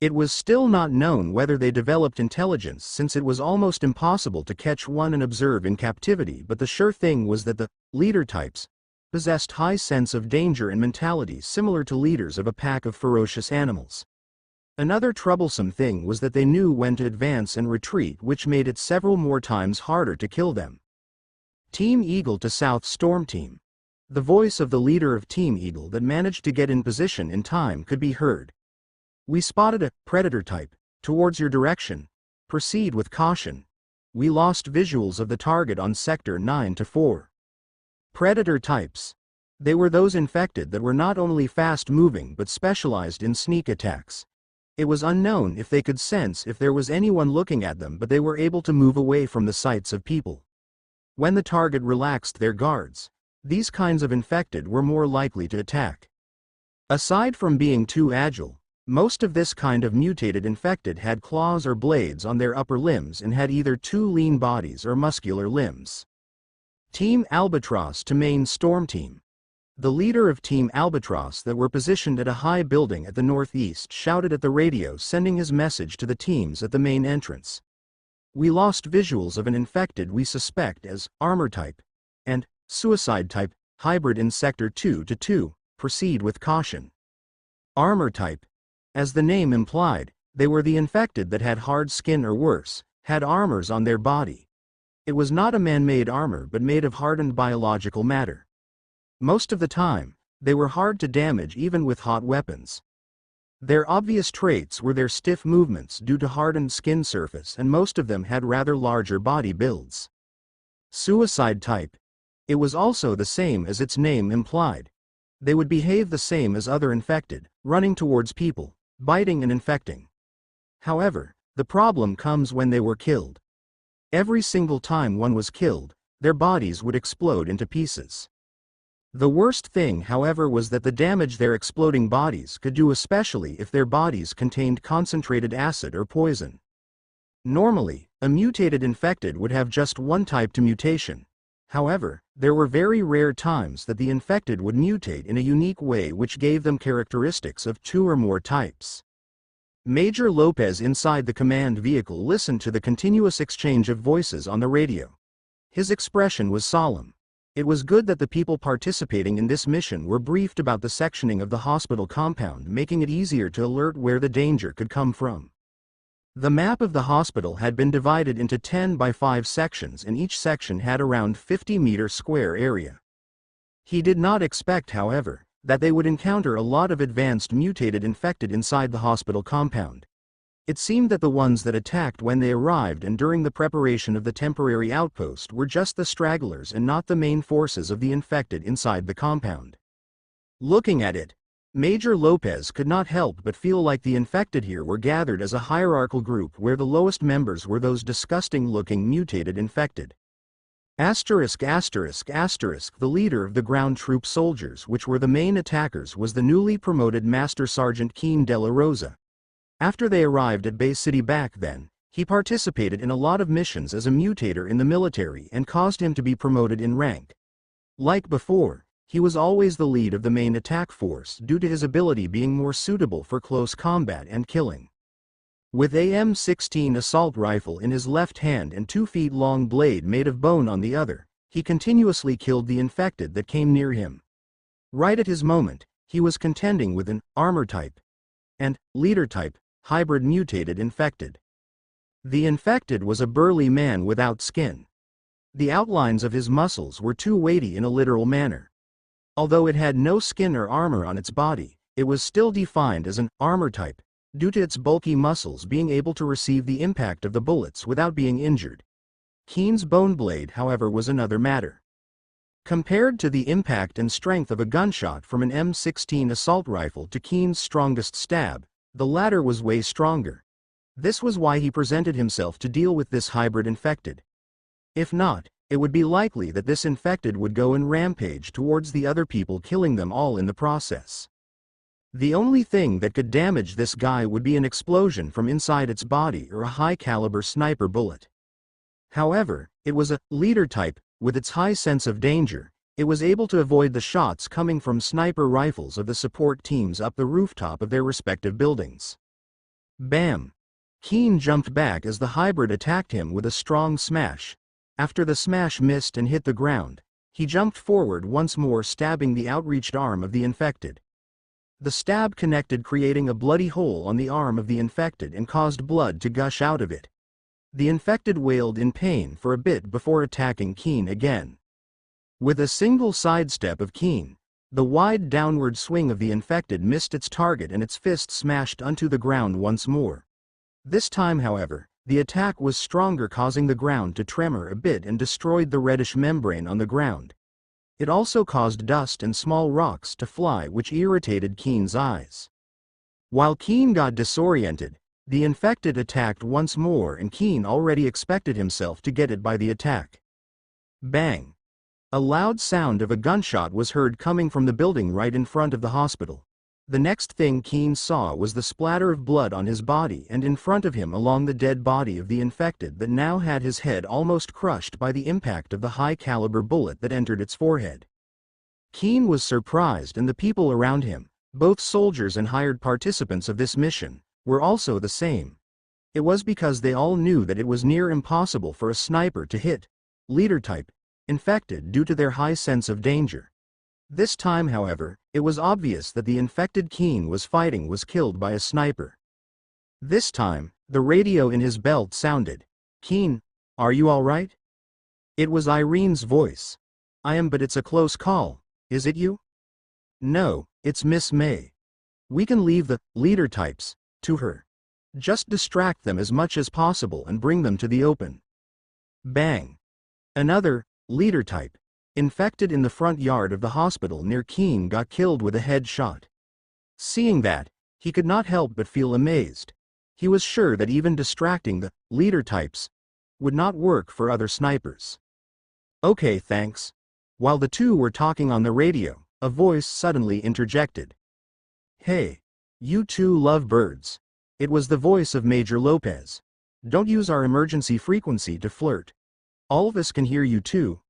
It was still not known whether they developed intelligence, since it was almost impossible to catch one and observe in captivity, but the sure thing was that the leader types possessed high sense of danger and mentality similar to leaders of a pack of ferocious animals. Another troublesome thing was that they knew when to advance and retreat, which made it several more times harder to kill them. Team Eagle to South Storm Team. The voice of the leader of Team Eagle that managed to get in position in time could be heard. We spotted a predator type towards your direction. Proceed with caution. We lost visuals of the target on Sector 9-4. Predator types. They were those infected that were not only fast-moving but specialized in sneak attacks. It was unknown if they could sense if there was anyone looking at them, but they were able to move away from the sights of people. When the target relaxed their guards, these kinds of infected were more likely to attack. Aside from being too agile, most of this kind of mutated infected had claws or blades on their upper limbs and had either too lean bodies or muscular limbs. Team Albatross to Main Storm Team. The leader of Team Albatross that were positioned at a high building at the northeast shouted at the radio, sending his message to the teams at the main entrance. We lost visuals of an infected we suspect as armor type and suicide type hybrid in Sector 2-2. Proceed with caution. Armor type. As the name implied, they were the infected that had hard skin or worse, had armors on their body. It was not a man-made armor but made of hardened biological matter. Most of the time, they were hard to damage even with hot weapons. Their obvious traits were their stiff movements due to hardened skin surface, and most of them had rather larger body builds. Suicide type. It was also the same as its name implied. They would behave the same as other infected, running towards people, biting and infecting. However, the problem comes when they were killed. Every single time one was killed, their bodies would explode into pieces. The worst thing, however, was that the damage their exploding bodies could do, especially if their bodies contained concentrated acid or poison. Normally, a mutated infected would have just one type to mutation. However, there were very rare times that the infected would mutate in a unique way which gave them characteristics of 2 or more types. Major Lopez inside the command vehicle listened to the continuous exchange of voices on the radio. His expression was solemn. It was good that the people participating in this mission were briefed about the sectioning of the hospital compound, making it easier to alert where the danger could come from. The map of the hospital had been divided into 10 by 5 sections, and each section had around 50-meter square area. He did not expect, however, that they would encounter a lot of advanced mutated infected inside the hospital compound. It seemed that the ones that attacked when they arrived and during the preparation of the temporary outpost were just the stragglers and not the main forces of the infected inside the compound. Looking at it, Major Lopez could not help but feel like the infected here were gathered as a hierarchical group where the lowest members were those disgusting-looking mutated infected. Asterisk asterisk asterisk. The leader of the ground troop soldiers, which were the main attackers, was the newly promoted Master Sergeant Keen de la Rosa. After they arrived at Bay City back then, he participated in a lot of missions as a mutator in the military and caused him to be promoted in rank. Like before, he was always the lead of the main attack force due to his ability being more suitable for close combat and killing. With AM-16 assault rifle in his left hand and 2 feet long blade made of bone on the other, he continuously killed the infected that came near him. Right at his moment, he was contending with an armor type and leader type hybrid mutated infected. The infected was a burly man without skin. The outlines of his muscles were too weighty in a literal manner. Although it had no skin or armor on its body, it was still defined as an armor type, due to its bulky muscles being able to receive the impact of the bullets without being injured. Keen's bone blade, however, was another matter. Compared to the impact and strength of a gunshot from an M16 assault rifle to Keen's strongest stab, the latter was way stronger. This was why he presented himself to deal with this hybrid infected. If not, it would be likely that this infected would go and rampage towards the other people, killing them all in the process. The only thing that could damage this guy would be an explosion from inside its body or a high-caliber sniper bullet. However, it was a leader type. With its high sense of danger, it was able to avoid the shots coming from sniper rifles of the support teams up the rooftop of their respective buildings. Bam! Keen jumped back as the hybrid attacked him with a strong smash. After the smash missed and hit the ground, he jumped forward once more, stabbing the outreached arm of the infected. The stab connected, creating a bloody hole on the arm of the infected and caused blood to gush out of it. The infected wailed in pain for a bit before attacking Keen again. With a single sidestep of Keen, the wide downward swing of the infected missed its target and its fist smashed onto the ground once more. This time, however, the attack was stronger, causing the ground to tremor a bit and destroyed the reddish membrane on the ground. It also caused dust and small rocks to fly, which irritated Keen's eyes. While Keen got disoriented, the infected attacked once more, and Keen already expected himself to get it by the attack. Bang! A loud sound of a gunshot was heard coming from the building right in front of the hospital. The next thing Keen saw was the splatter of blood on his body and in front of him along the dead body of the infected that now had his head almost crushed by the impact of the high-caliber bullet that entered its forehead. Keen was surprised, and the people around him, both soldiers and hired participants of this mission, were also the same. It was because they all knew that it was near impossible for a sniper to hit leader type infected due to their high sense of danger. This time, however, it was obvious that the infected Keen was fighting was killed by a sniper. This time, the radio in his belt sounded. "Keen, are you all right?" It was Irene's voice. "I am, but it's a close call. Is it you?" "No, it's Miss May. We can leave the leader types to her. Just distract them as much as possible and bring them to the open." Bang! Another leader type infected in the front yard of the hospital near Keen got killed with a head shot. Seeing that, he could not help but feel amazed. He was sure that even distracting the leader types would not work for other snipers. "Okay, thanks." While the two were talking on the radio, a voice suddenly interjected. "Hey, you two love birds." It was the voice of Major Lopez. "Don't use our emergency frequency to flirt. All of us can hear you too.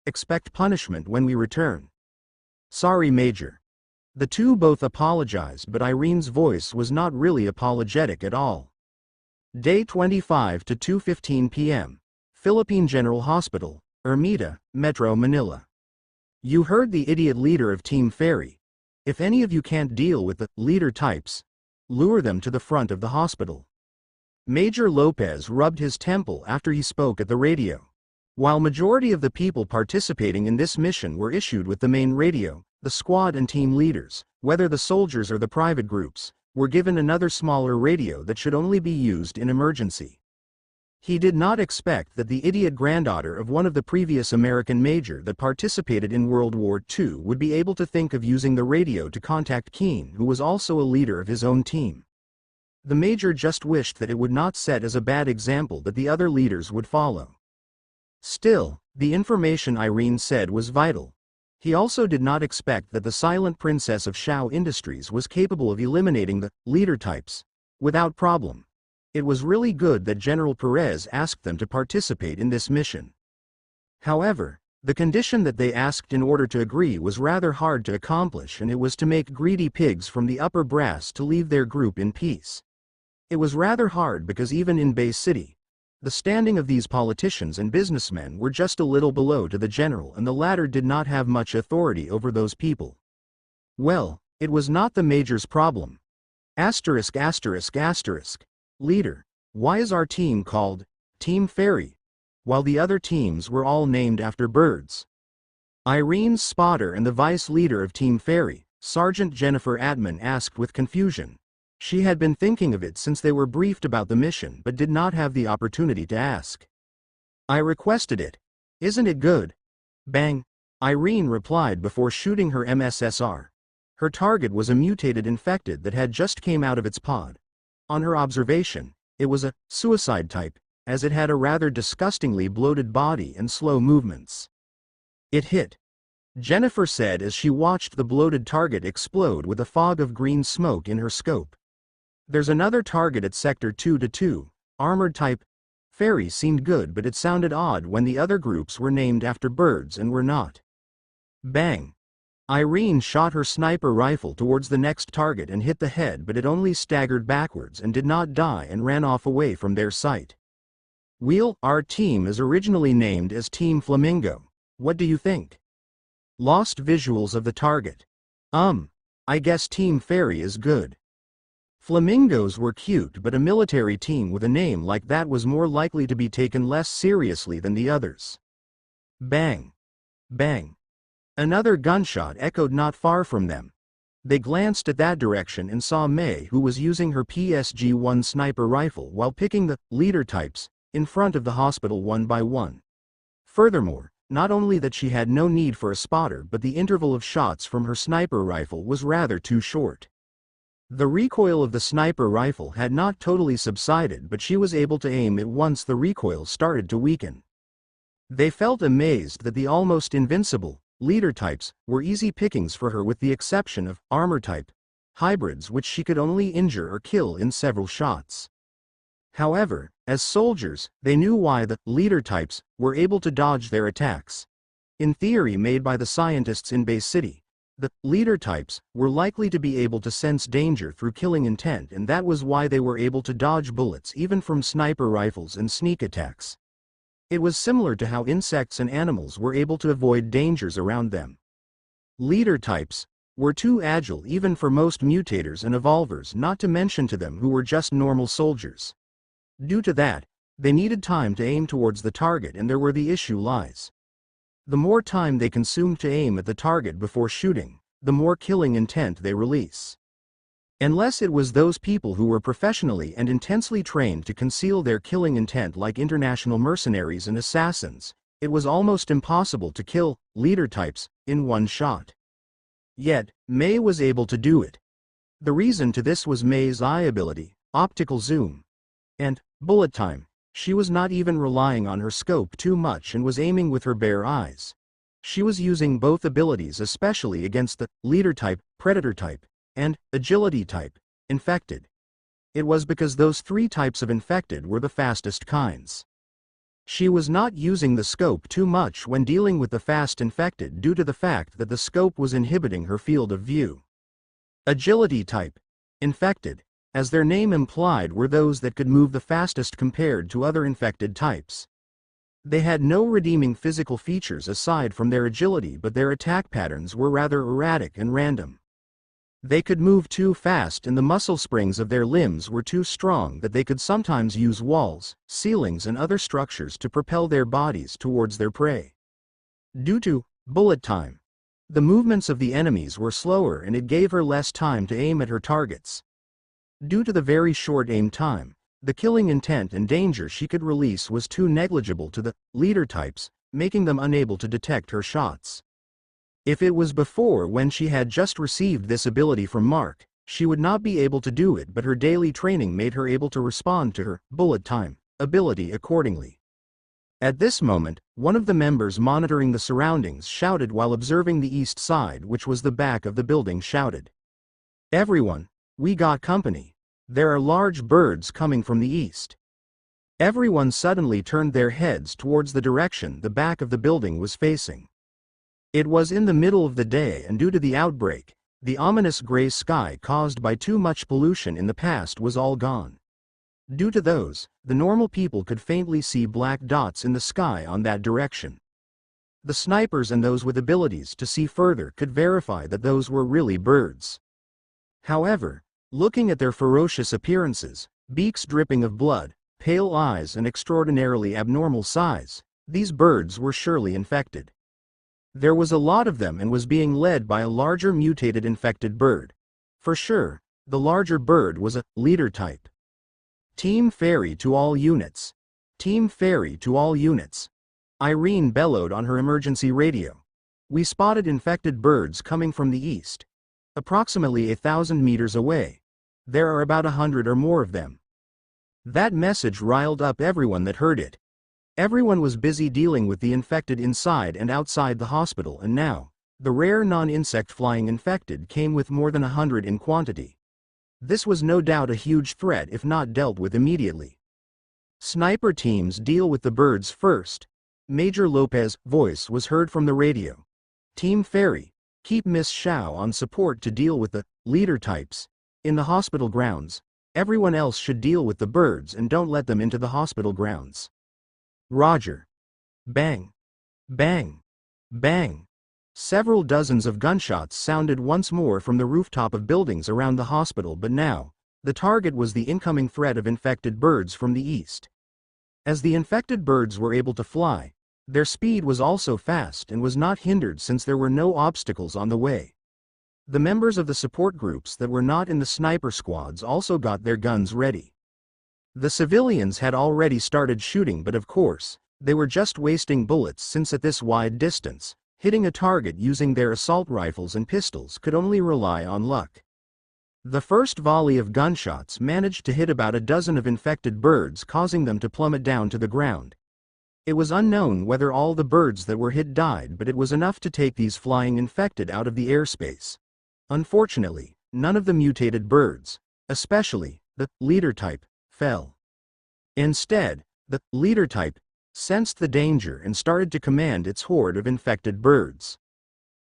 Expect punishment when we return." "Sorry, Major." The two both apologized, but Irene's voice was not really apologetic at all. Day 25 to 2:15 p.m. Philippine General Hospital, Ermita, Metro Manila. You heard the idiot leader of Team Fairy. If any of you can't deal with the leader types, lure them to the front of the hospital. Major Lopez rubbed his temple after he spoke at the radio. While majority of the people participating in this mission were issued with the main radio, the squad and team leaders, whether the soldiers or the private groups, were given another smaller radio that should only be used in emergency. He did not expect that the idiot granddaughter of one of the previous American major that participated in World War II would be able to think of using the radio to contact Keen, who was also a leader of his own team. The major just wished that it would not set as a bad example that the other leaders would follow. Still, the information Irene said was vital. He also did not expect that the silent princess of Shao Industries was capable of eliminating the leader types without problem. It was really good that General Perez asked them to participate in this mission. However, the condition that they asked in order to agree was rather hard to accomplish, and it was to make greedy pigs from the upper brass to leave their group in peace. It was rather hard because even in Bay City, the standing of these politicians and businessmen were just a little below to the general, and the latter did not have much authority over those people. Well, it was not the major's problem. Asterisk asterisk asterisk. Leader, why is our team called Team Fairy, while the other teams were all named after birds? Irene's spotter and the vice leader of Team Fairy, Sergeant Jennifer Atman, asked with confusion. She had been thinking of it since they were briefed about the mission but did not have the opportunity to ask. I requested it. Isn't it good? Bang! Irene replied before shooting her MSSR. Her target was a mutated infected that had just came out of its pod. On her observation, it was a suicide type, as it had a rather disgustingly bloated body and slow movements. It hit, Jennifer said as she watched the bloated target explode with a fog of green smoke in her scope. There's another target at Sector 2-2, armored type. Fairy seemed good, but it sounded odd when the other groups were named after birds and were not. Bang! Irene shot her sniper rifle towards the next target and hit the head, but it only staggered backwards and did not die and ran off away from their sight. Our team is originally named as Team Flamingo. What do you think? Lost visuals of the target. I guess Team Fairy is good. Flamingos were cute, but a military team with a name like that was more likely to be taken less seriously than the others. Bang! Bang! Another gunshot echoed not far from them. They glanced at that direction and saw May, who was using her PSG-1 sniper rifle while picking the leader types in front of the hospital one by one. Furthermore, not only that she had no need for a spotter, but the interval of shots from her sniper rifle was rather too short. The recoil of the sniper rifle had not totally subsided, but she was able to aim it once the recoil started to weaken. They felt amazed that the almost invincible leader types were easy pickings for her, with the exception of armor type hybrids, which she could only injure or kill in several shots. However, as soldiers, they knew why the leader types were able to dodge their attacks. In theory made by the scientists in Bay City, the leader types were likely to be able to sense danger through killing intent, and that was why they were able to dodge bullets even from sniper rifles and sneak attacks. It was similar to how insects and animals were able to avoid dangers around them. Leader types were too agile even for most mutators and evolvers, not to mention to them who were just normal soldiers. Due to that, they needed time to aim towards the target, and there where the issue lies. The more time they consume to aim at the target before shooting, the more killing intent they release. Unless it was those people who were professionally and intensely trained to conceal their killing intent, like international mercenaries and assassins, it was almost impossible to kill leader types in one shot. Yet, May was able to do it. The reason to this was May's eye ability, optical zoom, and bullet time. She was not even relying on her scope too much and was aiming with her bare eyes. She was using both abilities, especially against the leader type, predator type, and agility type infected. It was because those three types of infected were the fastest kinds. She was not using the scope too much when dealing with the fast infected due to the fact that the scope was inhibiting her field of view. Agility type. Infected, as their name implied, were those that could move the fastest compared to other infected types. They had no redeeming physical features aside from their agility, but their attack patterns were rather erratic and random. They could move too fast, and the muscle springs of their limbs were too strong that they could sometimes use walls, ceilings and other structures to propel their bodies towards their prey. Due to bullet time, the movements of the enemies were slower and it gave her less time to aim at her targets. Due to the very short aim time, the killing intent and danger she could release was too negligible to the leader types, making them unable to detect her shots. If it was before, when she had just received this ability from Mark, she would not be able to do it, but her daily training made her able to respond to her bullet time ability accordingly. At this moment, one of the members monitoring the surroundings shouted while observing the east side, which was the back of the building, shouted, "Everyone, we got company. There are large birds coming from the east." Everyone suddenly turned their heads towards the direction the back of the building was facing. It was in the middle of the day, and due to the outbreak, the ominous gray sky caused by too much pollution in the past was all gone. Due to those, the normal people could faintly see black dots in the sky on that direction. The snipers and those with abilities to see further could verify that those were really birds. However, looking at their ferocious appearances, beaks dripping of blood, pale eyes and extraordinarily abnormal size, these birds were surely infected. There was a lot of them and was being led by a larger mutated infected bird. For sure, the larger bird was a leader type. "Team Fairy to all units. Team Fairy to all units." Irene bellowed on her emergency radio. "We spotted infected birds coming from the east. Approximately 1,000 meters away. There are about 100 or more of them." That message riled up everyone that heard it. Everyone was busy dealing with the infected inside and outside the hospital, and now, the rare non-insect flying infected came with more than 100 in quantity. This was no doubt a huge threat if not dealt with immediately. "Sniper teams deal with the birds first." Major Lopez's voice was heard from the radio. "Team Fairy, keep Miss Shao on support to deal with the leader types in the hospital grounds. Everyone else should deal with the birds and don't let them into the hospital grounds." "Roger." Bang! Bang! Bang! Several dozens of gunshots sounded once more from the rooftop of buildings around the hospital, but now, the target was the incoming threat of infected birds from the east. As the infected birds were able to fly, their speed was also fast and was not hindered since there were no obstacles on the way. The members of the support groups that were not in the sniper squads also got their guns ready. The civilians had already started shooting, but of course, they were just wasting bullets since at this wide distance, hitting a target using their assault rifles and pistols could only rely on luck. The first volley of gunshots managed to hit about a dozen of infected birds, causing them to plummet down to the ground. It was unknown whether all the birds that were hit died, but it was enough to take these flying infected out of the airspace. Unfortunately, none of the mutated birds, especially the leader type, fell. Instead, the leader type sensed the danger and started to command its horde of infected birds.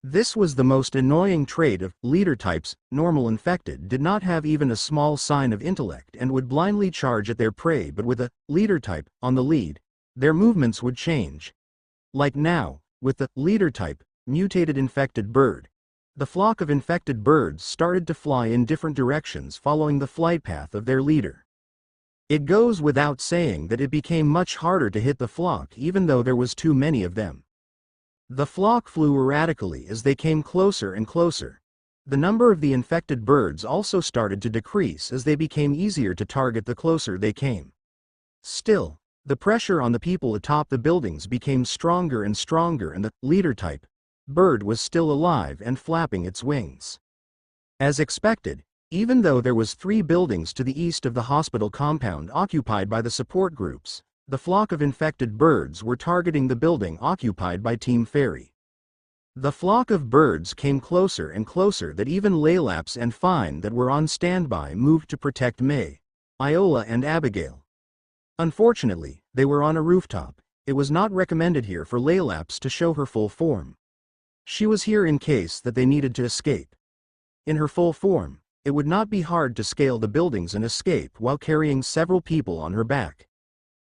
This was the most annoying trait of leader types. Normal infected did not have even a small sign of intellect and would blindly charge at their prey, but with a leader type on the lead, their movements would change. Like now, with the leader type mutated infected bird, the flock of infected birds started to fly in different directions following the flight path of their leader. It goes without saying that it became much harder to hit the flock even though there was too many of them. The flock flew erratically as they came closer and closer. The number of the infected birds also started to decrease as they became easier to target the closer they came. Still, the pressure on the people atop the buildings became stronger and stronger, and the leader type bird was still alive and flapping its wings. As expected, even though there was 3 buildings to the east of the hospital compound occupied by the support groups, the flock of infected birds were targeting the building occupied by Team Fairy. The flock of birds came closer and closer that even Laylaps and Fine that were on standby moved to protect May, Iola and Abigail. Unfortunately, they were on a rooftop. It was not recommended here for Laylaps to show her full form. She was here in case that they needed to escape. In her full form, it would not be hard to scale the buildings and escape while carrying several people on her back.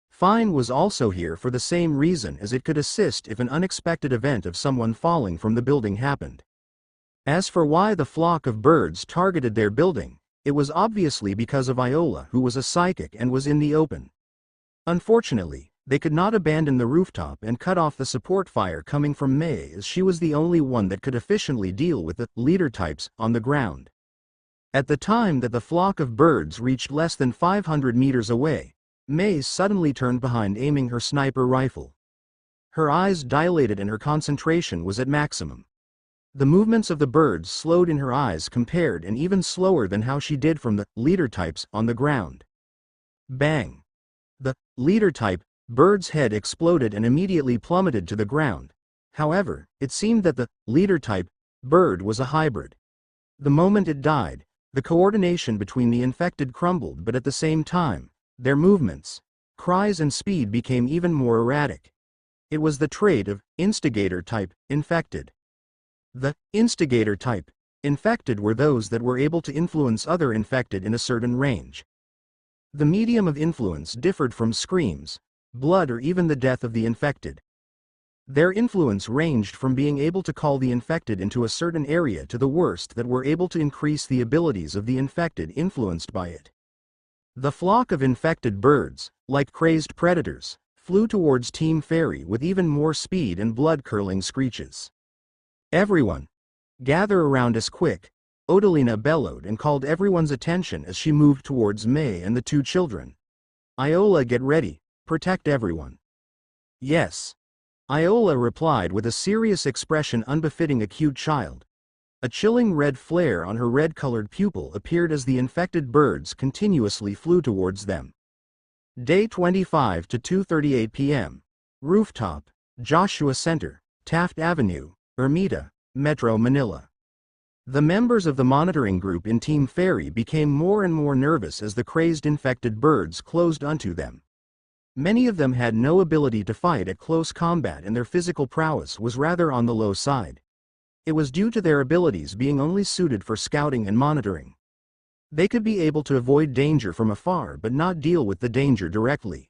Fine was also here for the same reason, as it could assist if an unexpected event of someone falling from the building happened. As for why the flock of birds targeted their building, it was obviously because of Iola, who was a psychic and was in the open. Unfortunately, they could not abandon the rooftop and cut off the support fire coming from May, as she was the only one that could efficiently deal with the leader types on the ground. At the time that the flock of birds reached less than 500 meters away, May suddenly turned behind, aiming her sniper rifle. Her eyes dilated and her concentration was at maximum. The movements of the birds slowed in her eyes compared and even slower than how she did from the leader types on the ground. Bang! The leader type bird's head exploded and immediately plummeted to the ground. However, it seemed that the leader type bird was a hybrid. The moment it died, the coordination between the infected crumbled, but at the same time, their movements, cries and speed became even more erratic. It was the trait of instigator type infected. The instigator type infected were those that were able to influence other infected in a certain range. The medium of influence differed from screams, blood, or even the death of the infected. Their influence ranged from being able to call the infected into a certain area to the worst that were able to increase the abilities of the infected influenced by it. The flock of infected birds, like crazed predators, flew towards Team Fairy with even more speed and blood-curdling screeches. "Everyone, gather around us quick," Odalina bellowed and called everyone's attention as she moved towards May and the two children. "Iola, get ready, protect everyone." "Yes," Iola replied with a serious expression unbefitting a cute child. A chilling red flare on her red-colored pupil appeared as the infected birds continuously flew towards them. Day 25 to 2:38 p.m. Rooftop, Joshua Center, Taft Avenue, Ermita, Metro Manila. The members of the monitoring group in Team Fairy became more and more nervous as the crazed infected birds closed onto them. Many of them had no ability to fight at close combat, and their physical prowess was rather on the low side. It was due to their abilities being only suited for scouting and monitoring. They could be able to avoid danger from afar but not deal with the danger directly.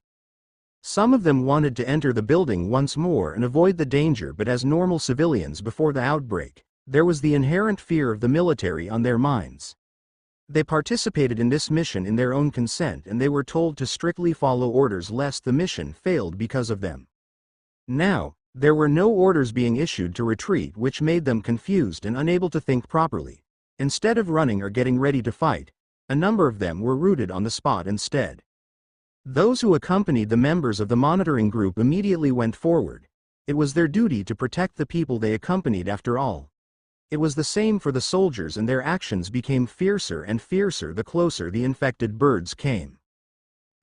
Some of them wanted to enter the building once more and avoid the danger, but as normal civilians before the outbreak, there was the inherent fear of the military on their minds. They participated in this mission in their own consent, and they were told to strictly follow orders lest the mission failed because of them. Now, there were no orders being issued to retreat, which made them confused and unable to think properly. Instead of running or getting ready to fight, a number of them were rooted on the spot instead. Those who accompanied the members of the monitoring group immediately went forward. It was their duty to protect the people they accompanied after all. It was the same for the soldiers, and their actions became fiercer and fiercer the closer the infected birds came.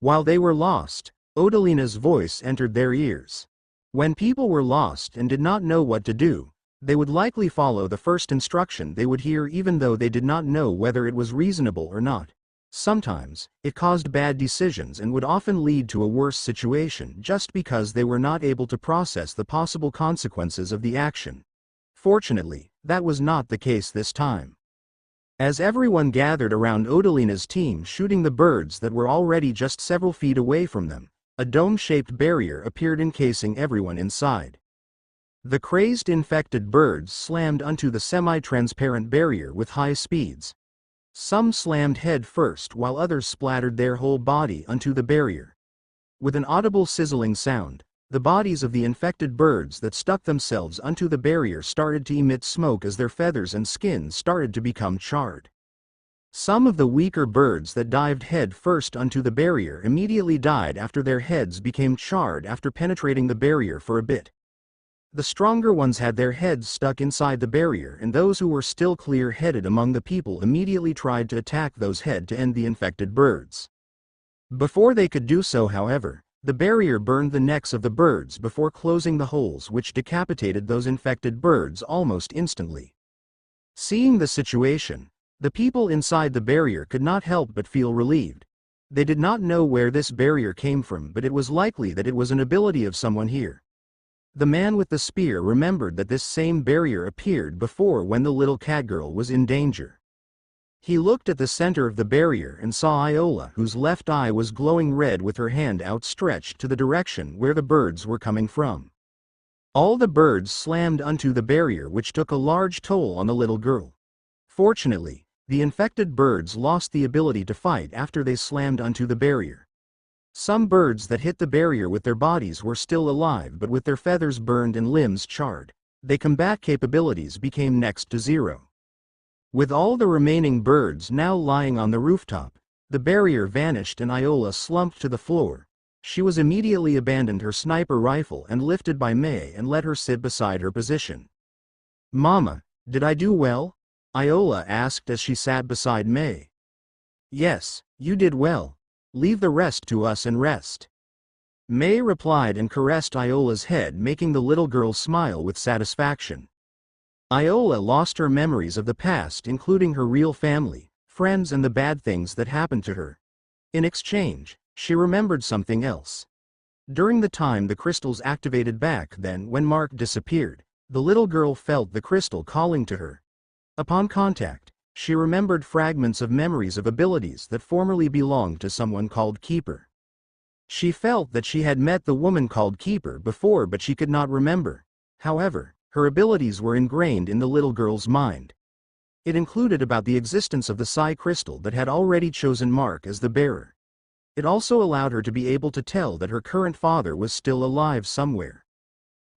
While they were lost, Odalina's voice entered their ears. When people were lost and did not know what to do, they would likely follow the first instruction they would hear, even though they did not know whether it was reasonable or not. Sometimes, it caused bad decisions and would often lead to a worse situation just because they were not able to process the possible consequences of the action. Fortunately, that was not the case this time. As everyone gathered around Odalina's team shooting the birds that were already just several feet away from them, a dome-shaped barrier appeared encasing everyone inside. The crazed infected birds slammed onto the semi-transparent barrier with high speeds. Some slammed head first while others splattered their whole body onto the barrier. With an audible sizzling sound, the bodies of the infected birds that stuck themselves onto the barrier started to emit smoke as their feathers and skin started to become charred. Some of the weaker birds that dived head first onto the barrier immediately died after their heads became charred after penetrating the barrier for a bit. The stronger ones had their heads stuck inside the barrier, and those who were still clear-headed among the people immediately tried to attack those head to end the infected birds. Before they could do so, however, the barrier burned the necks of the birds before closing the holes, which decapitated those infected birds almost instantly. Seeing the situation, the people inside the barrier could not help but feel relieved. They did not know where this barrier came from, but it was likely that it was an ability of someone here. The man with the spear remembered that this same barrier appeared before when the little catgirl was in danger. He looked at the center of the barrier and saw Iola, whose left eye was glowing red, with her hand outstretched to the direction where the birds were coming from. All the birds slammed onto the barrier, which took a large toll on the little girl. Fortunately, the infected birds lost the ability to fight after they slammed onto the barrier. Some birds that hit the barrier with their bodies were still alive, but with their feathers burned and limbs charred, their combat capabilities became next to zero. With all the remaining birds now lying on the rooftop, the barrier vanished and Iola slumped to the floor. She was immediately abandoned her sniper rifle and lifted by May and let her sit beside her position. "Mama, did I do well?" Iola asked as she sat beside May. "Yes, you did well. Leave the rest to us and rest." May replied and caressed Iola's head, making the little girl smile with satisfaction. Iola lost her memories of the past, including her real family, friends, and the bad things that happened to her. In exchange, she remembered something else. During the time the crystals activated back then when Mark disappeared, the little girl felt the crystal calling to her. Upon contact, she remembered fragments of memories of abilities that formerly belonged to someone called Keeper. She felt that she had met the woman called Keeper before, but she could not remember. However, her abilities were ingrained in the little girl's mind. It included about the existence of the psi crystal that had already chosen Mark as the bearer. It also allowed her to be able to tell that her current father was still alive somewhere.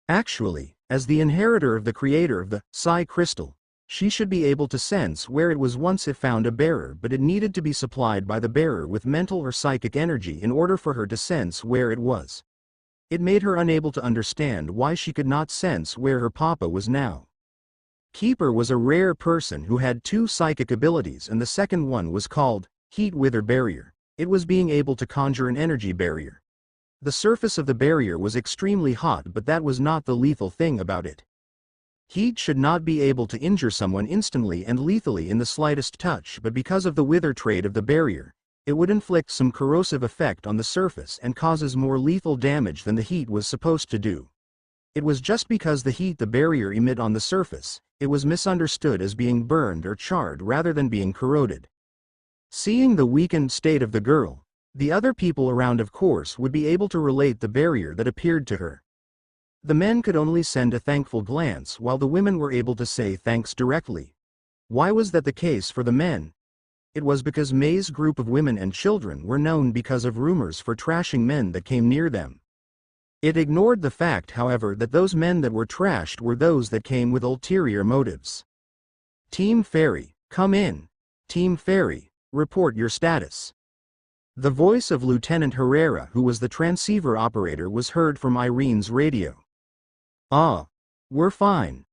Actually, as the inheritor of the creator of the psi crystal, she should be able to sense where it was once it found a bearer, but it needed to be supplied by the bearer with mental or psychic energy in order for her to sense where it was. It made her unable to understand why she could not sense where her papa was now. Keeper was a rare person who had two psychic abilities, and the second one was called Heat Wither Barrier. It was being able to conjure an energy barrier. The surface of the barrier was extremely hot, but that was not the lethal thing about it. Heat should not be able to injure someone instantly and lethally in the slightest touch, but because of the wither trait of the barrier, it would inflict some corrosive effect on the surface and causes more lethal damage than the heat was supposed to do. It was just because the heat the barrier emit on the surface, it was misunderstood as being burned or charred rather than being corroded. Seeing the weakened state of the girl, the other people around of course would be able to relate the barrier that appeared to her. The men could only send a thankful glance, while the women were able to say thanks directly. Why was that the case for the men? It was because May's group of women and children were known because of rumors for trashing men that came near them. It ignored the fact, however, that those men that were trashed were those that came with ulterior motives. "Team Fairy, come in. Team Fairy, report your status." The voice of Lieutenant Herrera, who was the transceiver operator, was heard from Irene's radio. "Ah, we're fine.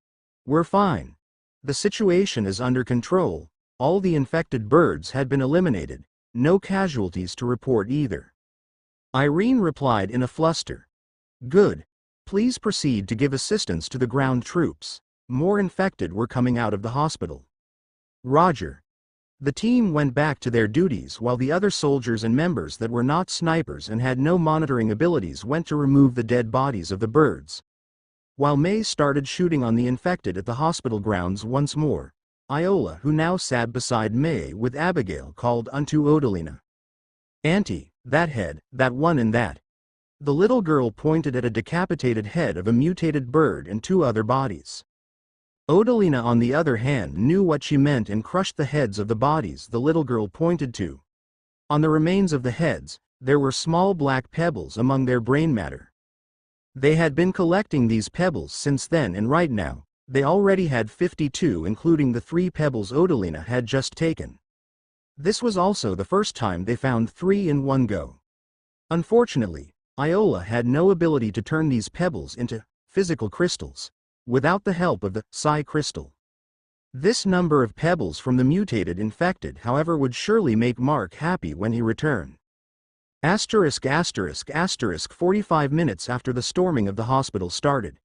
We're fine. The situation is under control. All the infected birds had been eliminated, no casualties to report either." Irene replied in a fluster. "Good. Please proceed to give assistance to the ground troops. More infected were coming out of the hospital." "Roger." The team went back to their duties while the other soldiers and members that were not snipers and had no monitoring abilities went to remove the dead bodies of the birds. While May started shooting on the infected at the hospital grounds once more, Iola, who now sat beside May with Abigail, called unto Odalina. "Auntie, that head, that one and that." The little girl pointed at a decapitated head of a mutated bird and two other bodies. Odalina, on the other hand, knew what she meant and crushed the heads of the bodies the little girl pointed to. On the remains of the heads, there were small black pebbles among their brain matter. They had been collecting these pebbles since then, and right now, they already had 52, including the 3 pebbles Odalina had just taken. This was also the first time they found 3 in one go. Unfortunately, Iola had no ability to turn these pebbles into physical crystals without the help of the psi crystal. This number of pebbles from the mutated infected, however, would surely make Mark happy when he returned. ******, 45 minutes after the storming of the hospital started.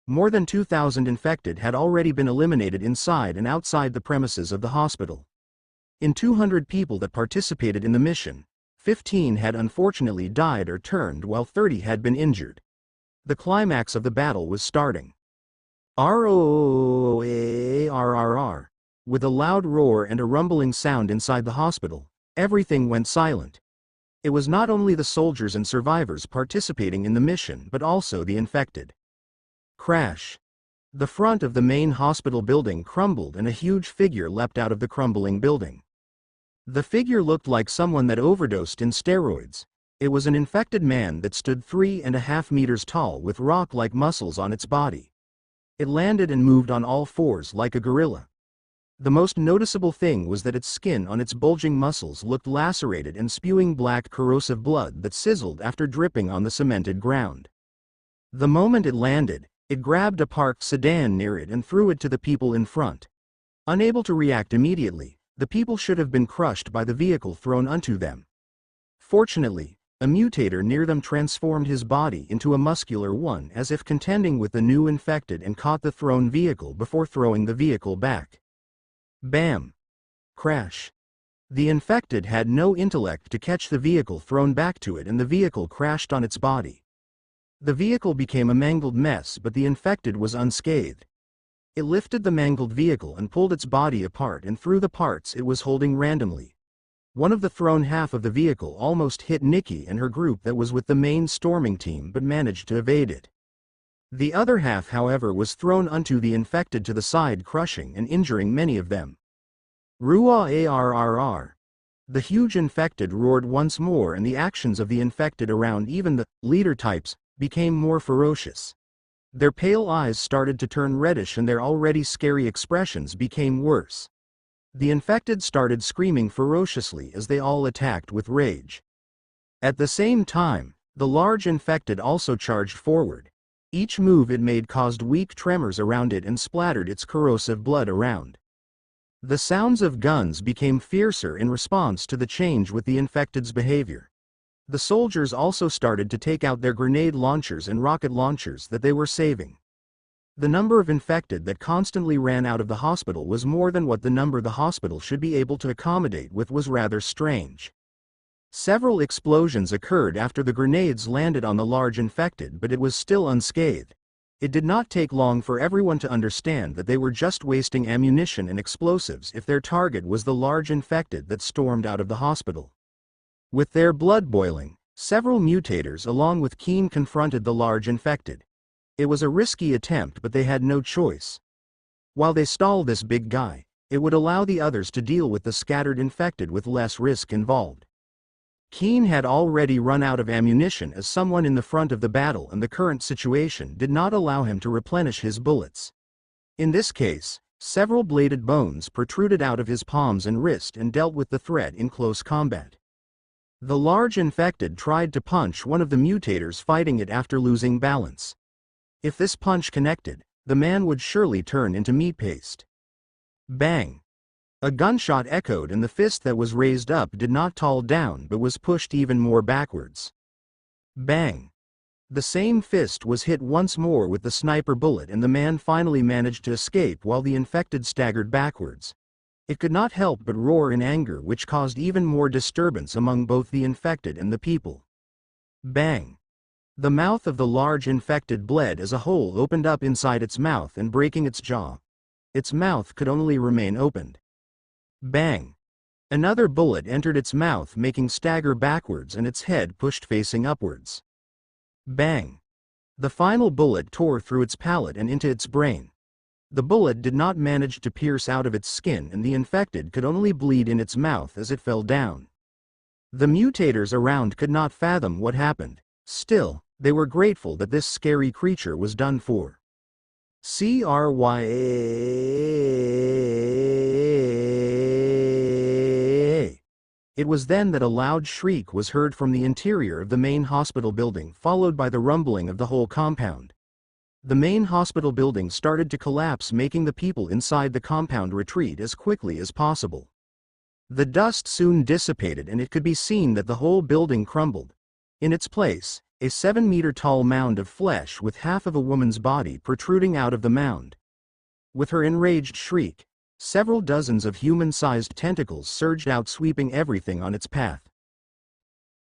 More than 2,000 infected had already been eliminated inside and outside the premises of the hospital. In 200 people that participated in the mission, 15 had unfortunately died or turned, while 30 had been injured. The climax of the battle was starting. ROARRR. With a loud roar and a rumbling sound inside the hospital, everything went silent. It was not only the soldiers and survivors participating in the mission but also the infected. Crash. The front of the main hospital building crumbled and a huge figure leapt out of the crumbling building. The figure looked like someone that overdosed in steroids. It was an infected man that stood 3.5 meters tall with rock-like muscles on its body. It landed and moved on all fours like a gorilla. The most noticeable thing was that its skin on its bulging muscles looked lacerated and spewing black corrosive blood that sizzled after dripping on the cemented ground. The moment it landed, it grabbed a parked sedan near it and threw it to the people in front. Unable to react immediately, the people should have been crushed by the vehicle thrown onto them. Fortunately, a mutator near them transformed his body into a muscular one as if contending with the new infected and caught the thrown vehicle before throwing the vehicle back. Bam! Crash. The infected had no intellect to catch the vehicle thrown back to it and the vehicle crashed on its body. The vehicle became a mangled mess but the infected was unscathed. It lifted the mangled vehicle and pulled its body apart and threw the parts it was holding randomly. One of the thrown half of the vehicle almost hit Nikki and her group that was with the main storming team but managed to evade it. The other half, however, was thrown onto the infected to the side, crushing and injuring many of them. Ruah-arrr. The huge infected roared once more and the actions of the infected around even the leader types became more ferocious. Their pale eyes started to turn reddish and their already scary expressions became worse. The infected started screaming ferociously as they all attacked with rage. At the same time, the large infected also charged forward. Each move it made caused weak tremors around it and splattered its corrosive blood around. The sounds of guns became fiercer in response to the change with the infected's behavior. The soldiers also started to take out their grenade launchers and rocket launchers that they were saving. The number of infected that constantly ran out of the hospital was more than what the number the hospital should be able to accommodate with was rather strange. Several explosions occurred after the grenades landed on the large infected but it was still unscathed. It did not take long for everyone to understand that they were just wasting ammunition and explosives if their target was the large infected that stormed out of the hospital. With their blood boiling, several mutators along with Keen confronted the large infected. It was a risky attempt but they had no choice. While they stalled this big guy, it would allow the others to deal with the scattered infected with less risk involved. Keen had already run out of ammunition as someone in the front of the battle and the current situation did not allow him to replenish his bullets. In this case, several bladed bones protruded out of his palms and wrist and dealt with the threat in close combat. The large infected tried to punch one of the mutators fighting it after losing balance. If this punch connected, the man would surely turn into meat paste. Bang! A gunshot echoed and the fist that was raised up did not fall down but was pushed even more backwards. Bang! The same fist was hit once more with the sniper bullet and the man finally managed to escape while the infected staggered backwards. It could not help but roar in anger which caused even more disturbance among both the infected and the people. Bang! The mouth of the large infected bled as a hole opened up inside its mouth and breaking its jaw. Its mouth could only remain opened. Bang! Another bullet entered its mouth making stagger backwards and its head pushed facing upwards. Bang! The final bullet tore through its palate and into its brain. The bullet did not manage to pierce out of its skin and the infected could only bleed in its mouth as it fell down. The mutators around could not fathom what happened. Still, they were grateful that this scary creature was done for. It was then that a loud shriek was heard from the interior of the main hospital building, followed by the rumbling of the whole compound. The main hospital building started to collapse, making the people inside the compound retreat as quickly as possible. The dust soon dissipated and it could be seen that the whole building crumbled. In its place, a 7-meter-tall mound of flesh with half of a woman's body protruding out of the mound. With her enraged shriek, several dozens of human-sized tentacles surged out, sweeping everything on its path.